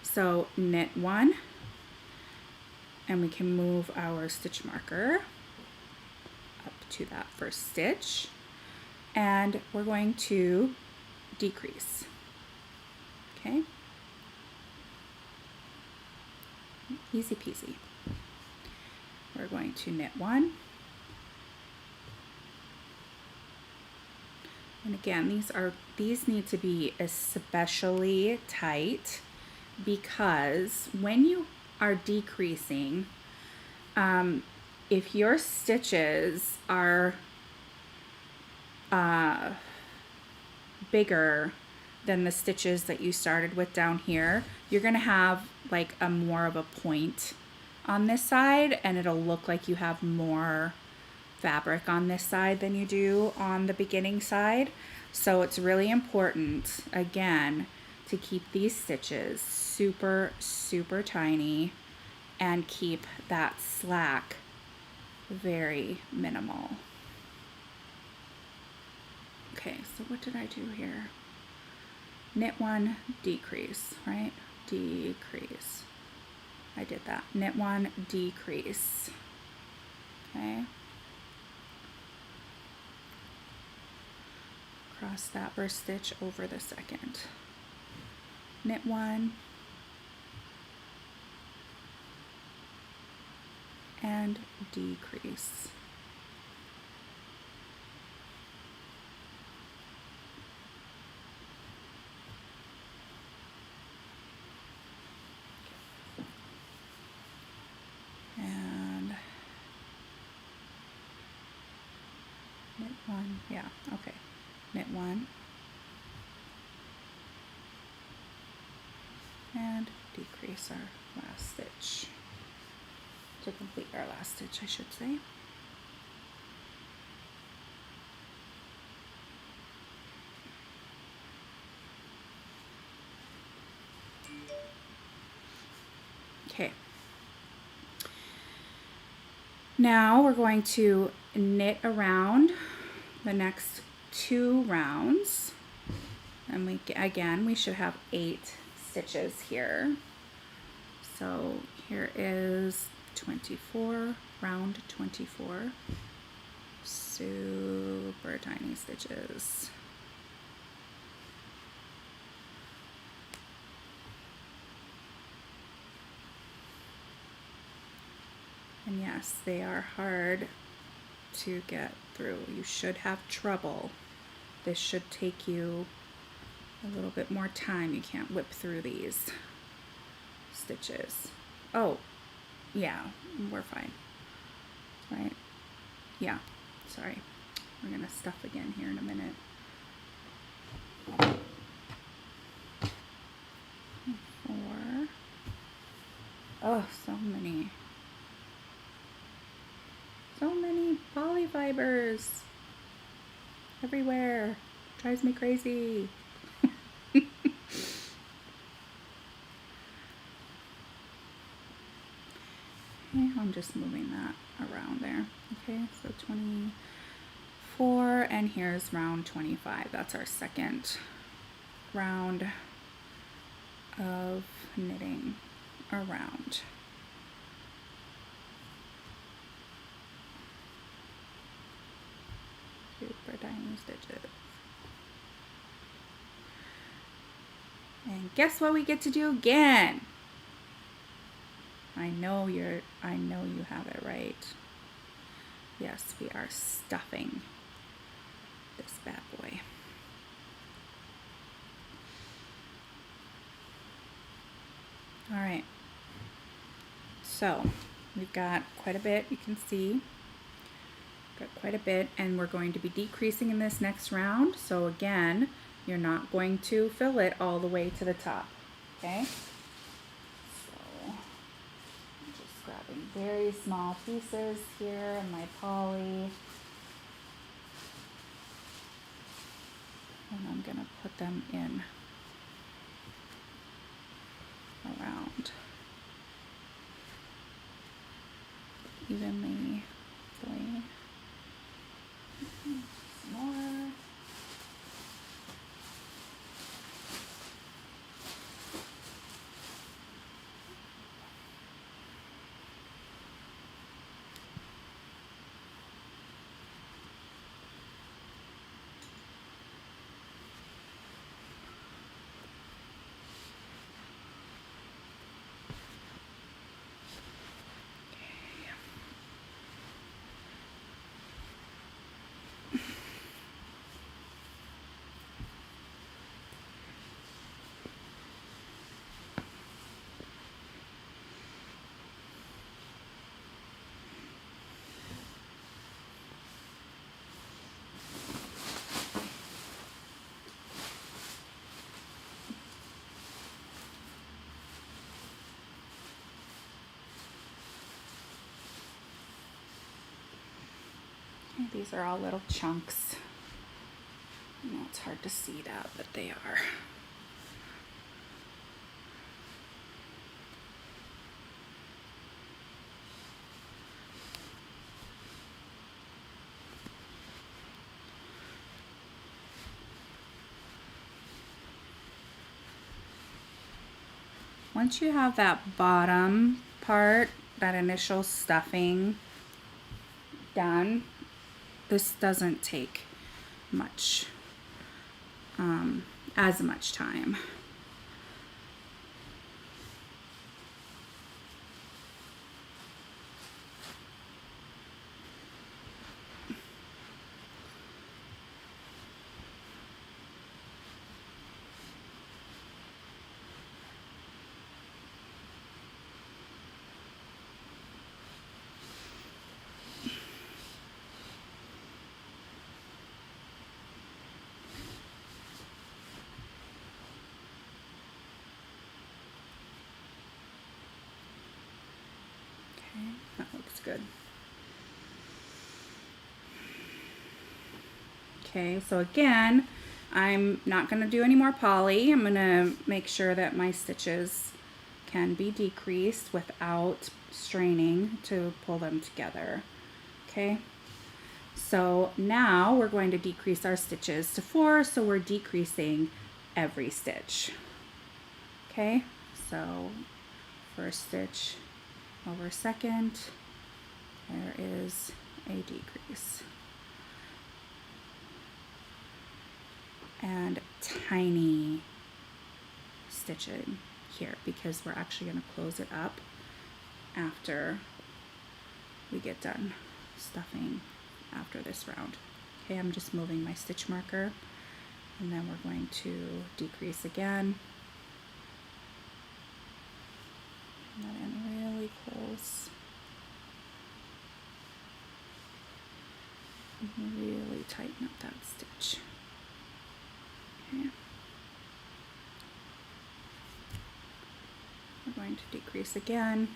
So knit one, and we can move our stitch marker up to that first stitch, and we're going to decrease, okay? Easy peasy. We're going to knit one. And again, these need to be especially tight, because when you are decreasing, if your stitches are bigger than the stitches that you started with down here, you're gonna have like a more of a point on this side, and it'll look like you have more fabric on this side than you do on the beginning side. So it's really important, again, to keep these stitches super, super tiny and keep that slack very minimal. Okay, so what did I do here? Knit one, decrease, right? Decrease. I did that. Knit one, decrease. Okay. Cross that first stitch over the second. Knit one, and decrease. And knit one, yeah, okay. Knit one, and decrease our last stitch. To complete our last stitch, I should say. Okay. Now we're going to knit around the next 2 rounds, and we should have 8 stitches here. So here is 24, round 24, super tiny stitches. And yes, they are hard to get through. You should have trouble. This should take you a little bit more time. You can't whip through these stitches. Oh, yeah, we're fine, right? Yeah, sorry. We're gonna stuff again here in a minute. 4. Oh, so many polyfibers everywhere. Drives me crazy. Okay, I'm just moving that around there. Okay, so 24, and here's round 25. That's our second round of knitting around. Super tiny stitches. And guess what we get to do again? I know you have it right. Yes, we are stuffing this bad boy. All right. So we've got quite a bit, you can see. Got quite a bit, and we're going to be decreasing in this next round. So again, you're not going to fill it all the way to the top, okay? So I'm just grabbing very small pieces here in my poly. And I'm gonna put them in around. evenly. More. These are all little chunks. I know it's hard to see that, but they are. Once you have that bottom part, that initial stuffing done, this doesn't take much, as much time. That looks good. Okay, so again, I'm not going to do any more poly. I'm going to make sure that my stitches can be decreased without straining to pull them together. Okay, so now we're going to decrease our stitches to 4, so we're decreasing every stitch. Okay, so first stitch over second, there is a decrease. And tiny stitching here because we're actually going to close it up after we get done stuffing after this round. Okay, I'm just moving my stitch marker, and then we're going to decrease again. That in really close. And really tighten up that stitch. Okay. We're going to decrease again.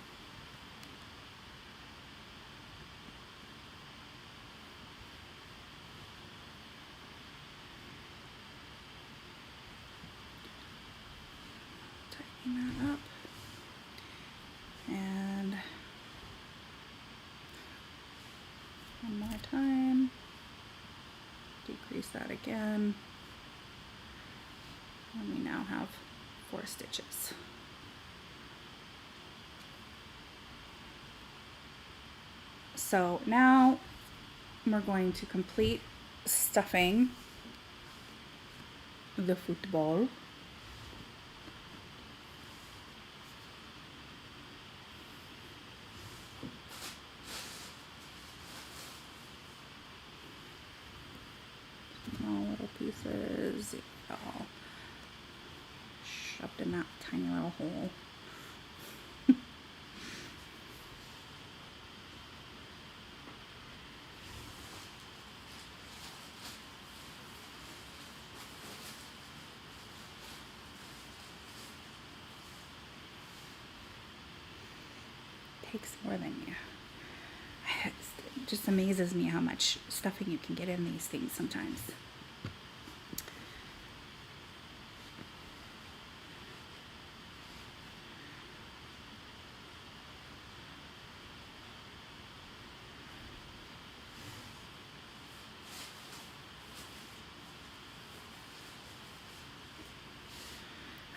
Tighten that up. And one more time. Decrease that again. And we now have 4 stitches. So now we're going to complete stuffing the football. Small little pieces, all shoved in that tiny little hole. Takes more than you. It just amazes me how much stuffing you can get in these things sometimes.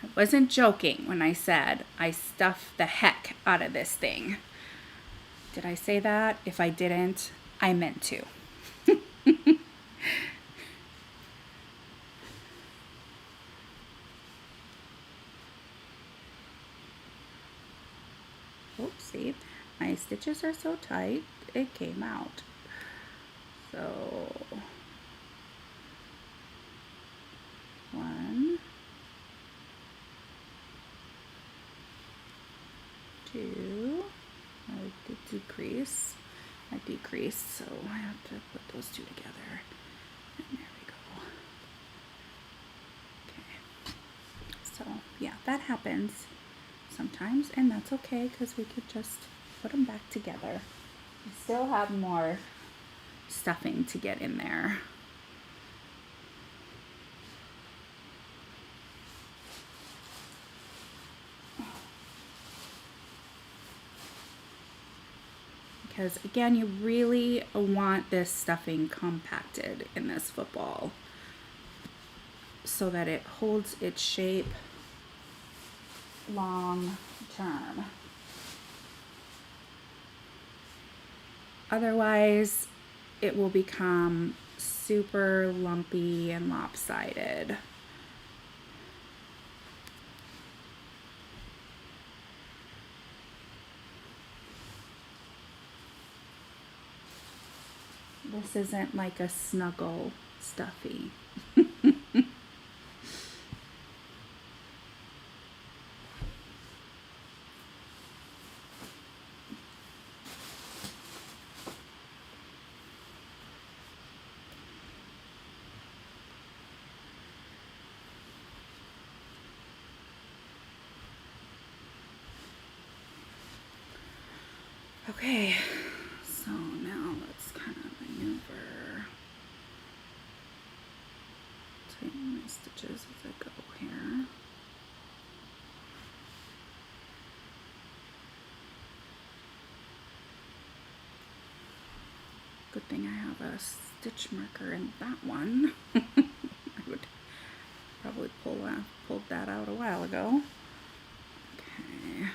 I wasn't joking when I said I stuffed the heck out of this thing. Did I say that? If I didn't, I meant to. Oopsie, my stitches are so tight, it came out. So, 1, 2, I did decrease. I decreased, so I have to put those two together. And there we go. Okay. So, yeah, that happens sometimes, and that's okay because we could just put them back together. We still have more stuffing to get in there. Because again, you really want this stuffing compacted in this football so that it holds its shape long term. Otherwise, it will become super lumpy and lopsided. This isn't like a snuggle stuffy. Okay, so now let's kind of maneuver. Tighten my stitches as I go here. Good thing I have a stitch marker in that one. I would probably pulled that out a while ago. Okay.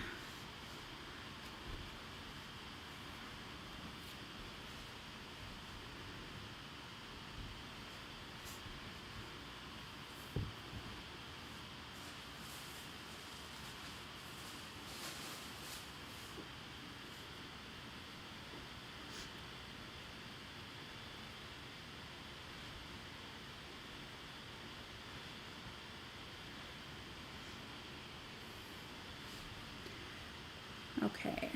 Okay,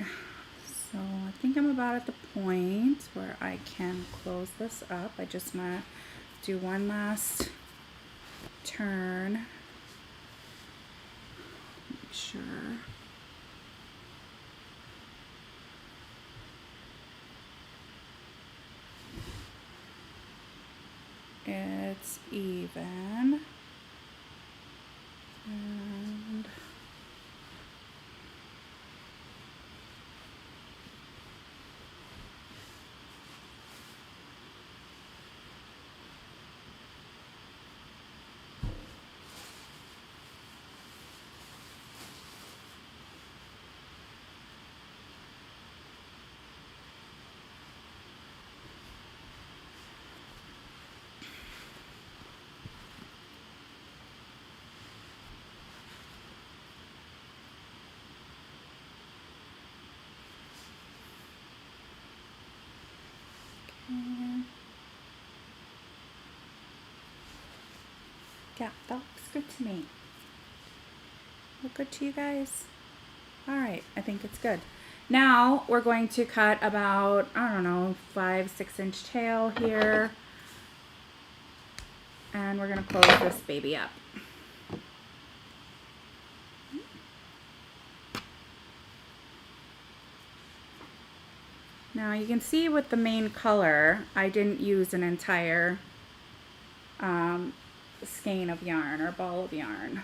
so I think I'm about at the point where I can close this up. I just want to do one last turn. Make sure. It's even. And yeah, that looks good to me. Look good to you guys? All right, I think it's good. Now we're going to cut about, I don't know, 5-6 inch tail here. And we're gonna close this baby up. Now you can see with the main color, I didn't use an entire skein of yarn or ball of yarn.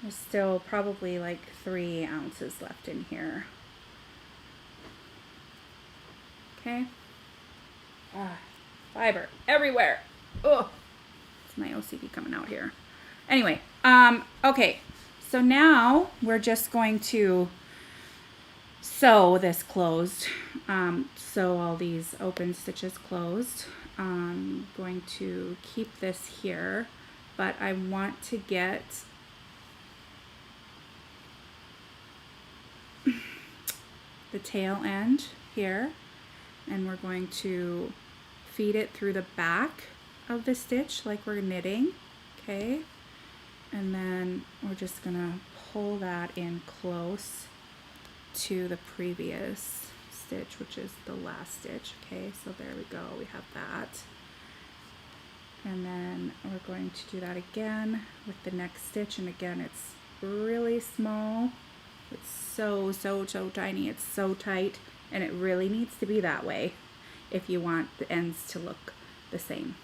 There's still probably like 3 ounces left in here. Okay. Fiber everywhere. Oh, it's my OCD coming out here. Anyway, Okay, so now we're just going to sew this closed. Sew all these open stitches closed. I'm going to keep this here, but I want to get the tail end here, and we're going to feed it through the back of the stitch like we're knitting, okay? And then we're just gonna pull that in close to the previous stitch, which is the last stitch, okay? So there we go, we have that. And then we're going to do that again with the next stitch, and again, it's really small. It's so tiny, it's so tight, and it really needs to be that way if you want the ends to look the same.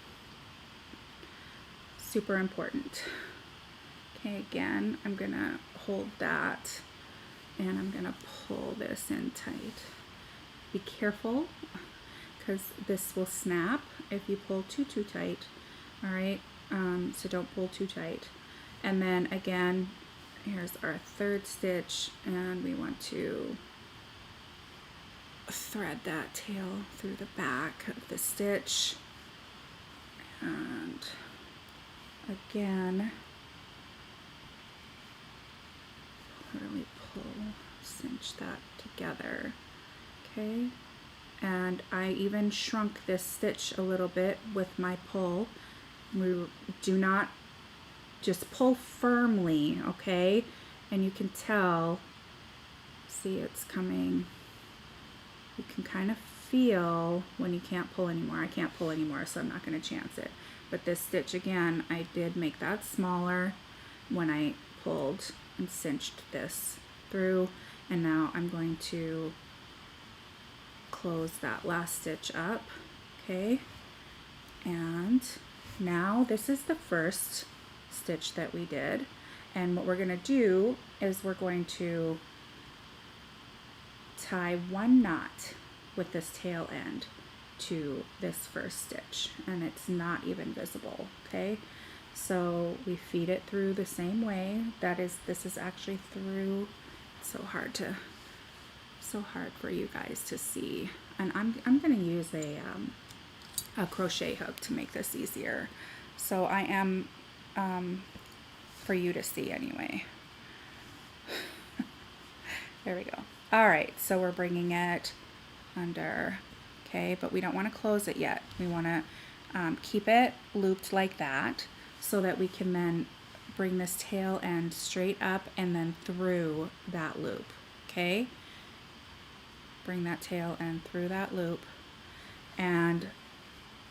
Super important. Okay, again, I'm gonna hold that and I'm gonna pull this in tight. Be careful, because this will snap if you pull too tight. All right, so don't pull too tight. And then again, here's our third stitch, and we want to thread that tail through the back of the stitch. And again, really pull, cinch that together, okay? And I even shrunk this stitch a little bit with my pull. We do not just pull firmly, okay? And you can tell, see, it's coming. You can kind of feel when you can't pull anymore. I can't pull anymore, so I'm not going to chance it. But this stitch, again, I did make that smaller when I pulled and cinched this through. And now I'm going to close that last stitch up, okay? And now this is the first stitch that we did. And what we're going to do is we're going to tie one knot with this tail end to this first stitch, and it's not even visible, okay? So we feed it through the same way. This is actually through. It's so hard for you guys to see, and I'm going to use a crochet hook to make this easier. So I am for you to see anyway. There we go. All right, so we're bringing it under, okay, but we don't want to close it yet. We want to keep it looped like that so that we can then bring this tail end straight up and then through that loop, okay? Bring that tail end through that loop, and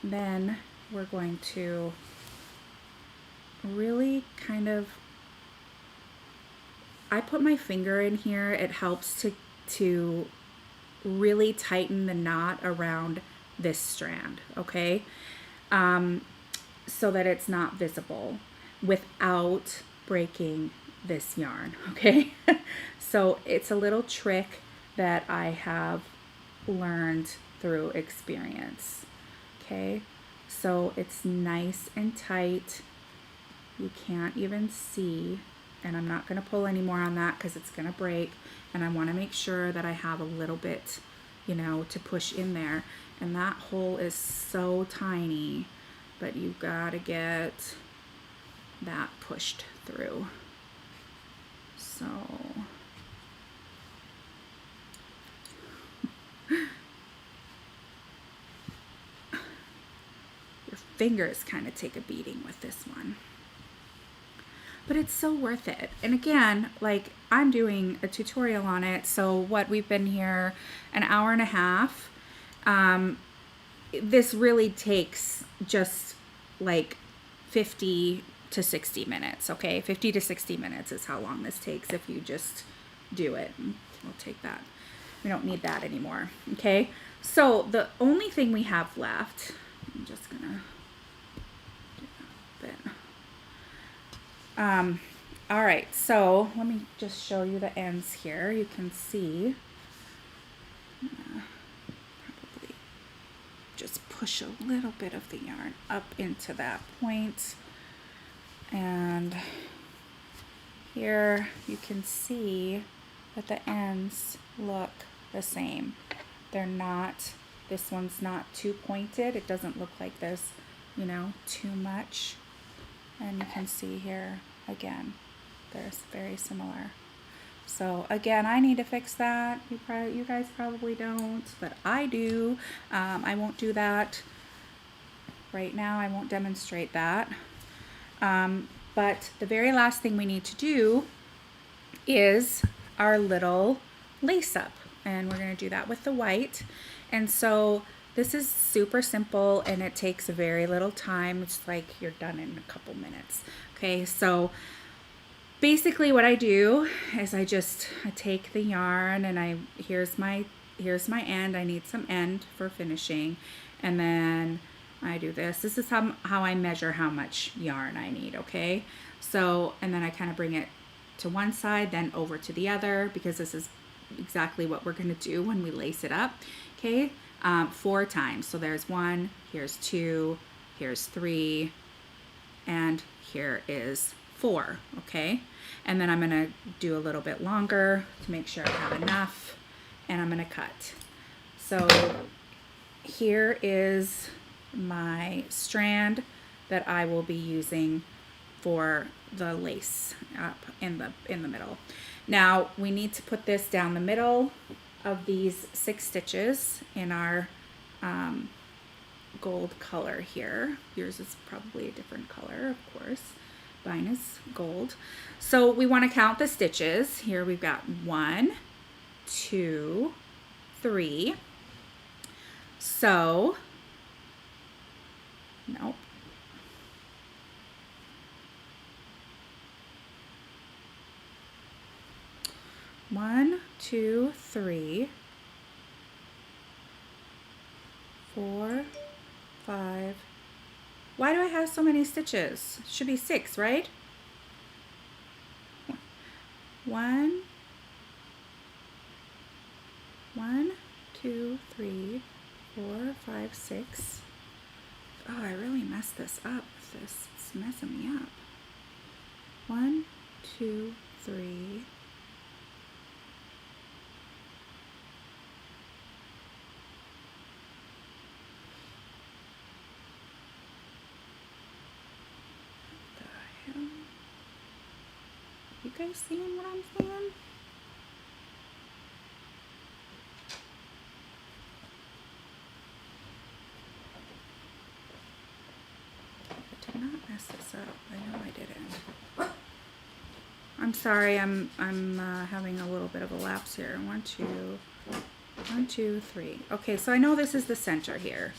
then we're going to really kind of, I put my finger in here. It helps to really tighten the knot around this strand, okay? So that it's not visible without breaking this yarn, okay? So it's a little trick that I have learned through experience, okay? So it's nice and tight. You can't even see, and I'm not going to pull anymore on that because it's going to break, and I want to make sure that I have a little bit, you know, to push in there. And that hole is so tiny, but you got to get that pushed through. So your fingers kind of take a beating with this one. But it's so worth it. And again, like, I'm doing a tutorial on it. So what, we've been here an hour and a half. This really takes just like 50 to 60 minutes, okay? 50 to 60 minutes is how long this takes if you just do it. We'll take that. We don't need that anymore, okay? So the only thing we have left, I'm just gonna do that a bit. All right, so let me just show you the ends here. You can see, probably just push a little bit of the yarn up into that point, and here you can see that the ends look the same. They're not, this one's not too pointed. It doesn't look like there's, you know, too much. And you can see here again, they're very similar. So again, I need to fix that. You guys probably don't, but I do. I won't do that right now. I won't demonstrate that. But the very last thing we need to do is our little lace up, and we're going to do that with the white. And so this is super simple and it takes very little time. It's like you're done in a couple minutes. Okay, so basically what I do is I take the yarn and here's my end. I need some end for finishing, and then I do this. This is how I measure how much yarn I need, okay? So, and then I kind of bring it to one side, then over to the other, because this is exactly what we're going to do when we lace it up, okay? 4 times. So there's 1, here's 2, here's 3, and here is 4, okay? And then I'm going to do a little bit longer to make sure I have enough, and I'm going to cut. So here is my strand that I will be using for the lace up in the middle. Now we need to put this down the middle of these 6 stitches in our gold color here. Yours is probably a different color, of course. Mine is gold. So we want to count the stitches. Here we've got 1, 2, 3. So, nope. One, 2, 3, 4, 5. Why do I have so many stitches? It should be 6, right? 1, 2, 3, 4, 5, 6. Oh, I really messed this up. This is messing me up. 1, 2, 3. You guys seeing what I'm saying? I did not mess this up. I know I didn't. I'm sorry. I'm having a little bit of a lapse here. 1, 2, 3. Okay, so I know this is the center here.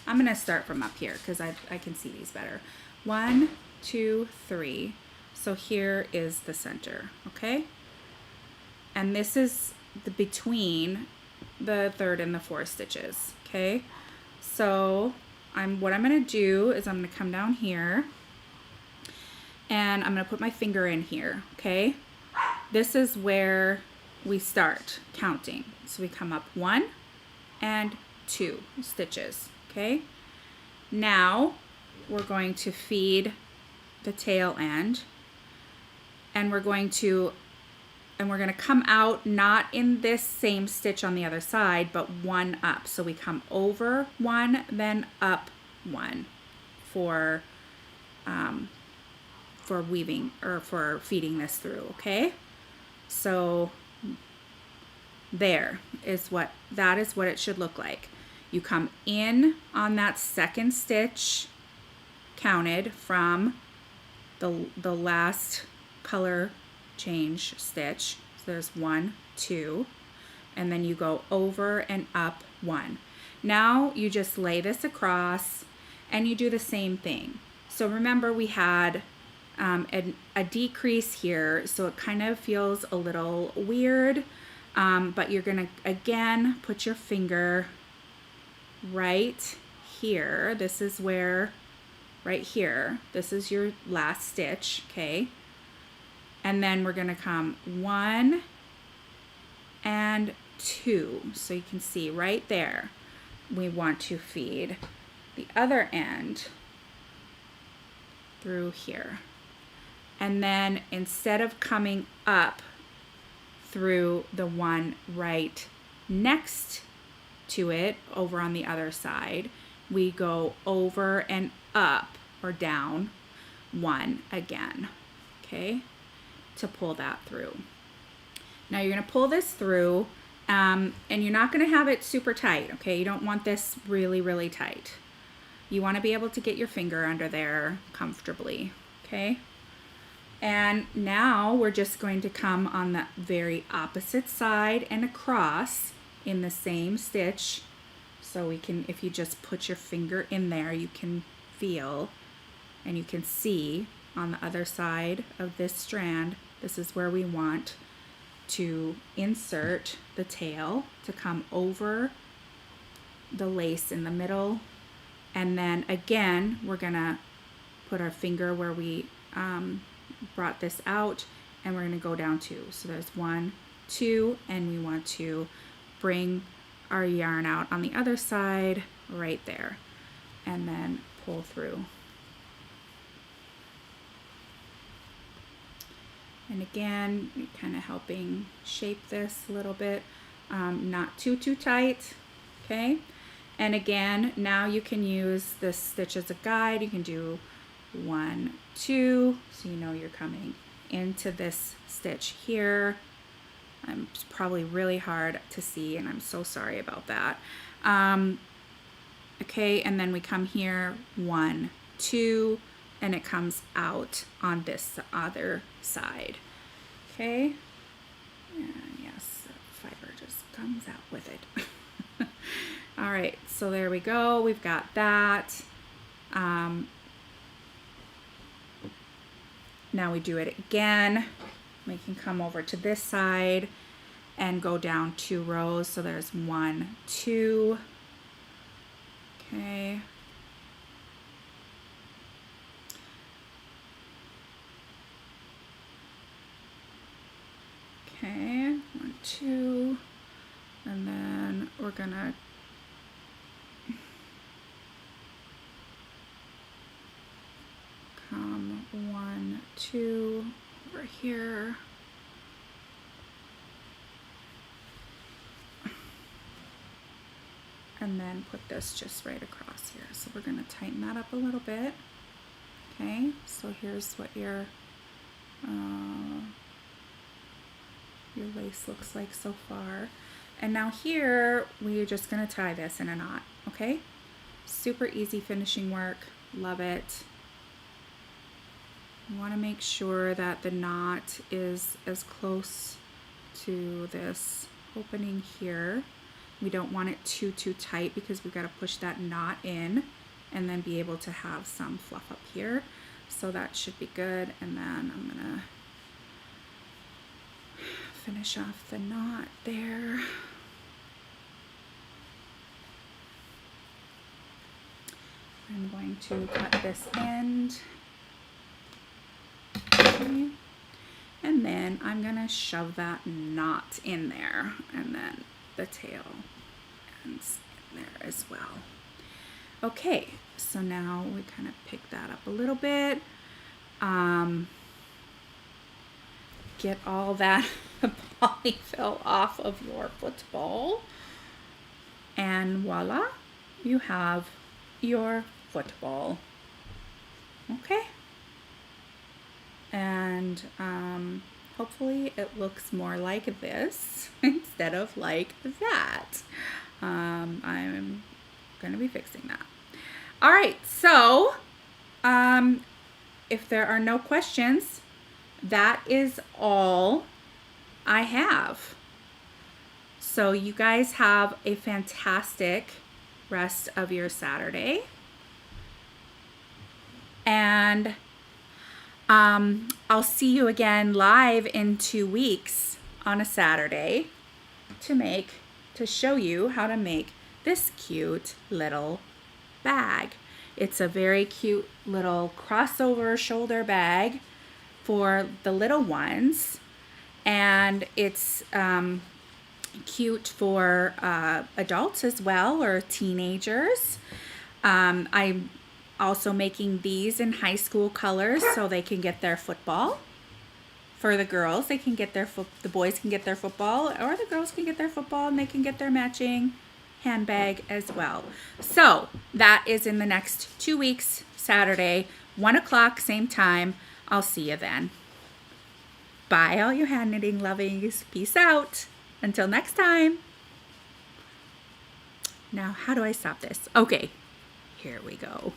I'm gonna start from up here because I can see these better. 1, 2, 3. So here is the center, okay? And this is the between the 3rd and the 4th stitches, okay? So what I'm gonna do is I'm gonna come down here and I'm gonna put my finger in here, okay? This is where we start counting. So we come up 1 and 2 stitches, okay? Now we're going to feed the tail end, and we're going to come out not in this same stitch on the other side, but 1 up. So we come over 1, then up 1 for weaving or for feeding this through, okay? So that is what it should look like. You come in on that 2nd stitch counted from the last color change stitch. So there's 1, 2, and then you go over and up 1. Now you just lay this across and you do the same thing. So remember we had a decrease here, so it kind of feels a little weird, but you're gonna again put your finger right here. This is where, right here, this is your last stitch, okay? And then we're gonna come 1 and 2. So you can see right there, we want to feed the other end through here. And then instead of coming up through the one right next to it over on the other side, we go over and up or down one again, okay, to pull that through. Now you're going to pull this through, and you're not going to have it super tight, okay? You don't want this really, really tight. You want to be able to get your finger under there comfortably, okay? And now we're just going to come on the very opposite side and across in the same stitch. So we can, if you just put your finger in there, you can feel and you can see on the other side of this strand, this is where we want to insert the tail to come over the lace in the middle. And then again, we're gonna put our finger where we brought this out, and we're gonna go down 2. So there's 1, 2, and we want to bring our yarn out on the other side right there, and then pull through. And again, kind of helping shape this a little bit, not too tight, okay? And again, now you can use this stitch as a guide. You can do 1, 2, so you know you're coming into this stitch here. It's probably really hard to see, and I'm so sorry about that. Okay, and then we come here, 1, 2, and it comes out on this other side. Okay, and yes, the fiber just comes out with it. All right, so there we go. We've got that. Now we do it again. We can come over to this side and go down 2 rows. So there's 1, 2. Okay. Okay, 1, 2, and then we're gonna come 1, 2 over here. And then put this just right across here. So we're gonna tighten that up a little bit. Okay, so here's what your lace looks like so far. And now here, we're just gonna tie this in a knot, okay? Super easy finishing work, love it. You wanna make sure that the knot is as close to this opening here. We don't want it too tight because we've gotta push that knot in and then be able to have some fluff up here. So that should be good. And then I'm gonna finish off the knot there. I'm going to cut this end. Okay. And then I'm gonna shove that knot in there, and then the tail ends in there as well. Okay, so now we kind of pick that up a little bit. Get all that polyfill off of your football, and voila, you have your football. Okay, and hopefully it looks more like this instead of like that. I'm gonna be fixing that. All right, so if there are no questions, that is all I have. So you guys have a fantastic rest of your Saturday. And I'll see you again live in 2 weeks on a Saturday to show you how to make this cute little bag. It's a very cute little crossover shoulder bag for the little ones, and it's cute for adults as well, or teenagers. I also making these in high school colors so they can get their football. For the girls, they can get the boys can get their football, or the girls can get their football and they can get their matching handbag as well. So that is in the next 2 weeks, Saturday, 1 o'clock, same time. I'll see you then. Bye, all you hand knitting lovies. Peace out. Until next time. Now, how do I stop this? Okay, here we go.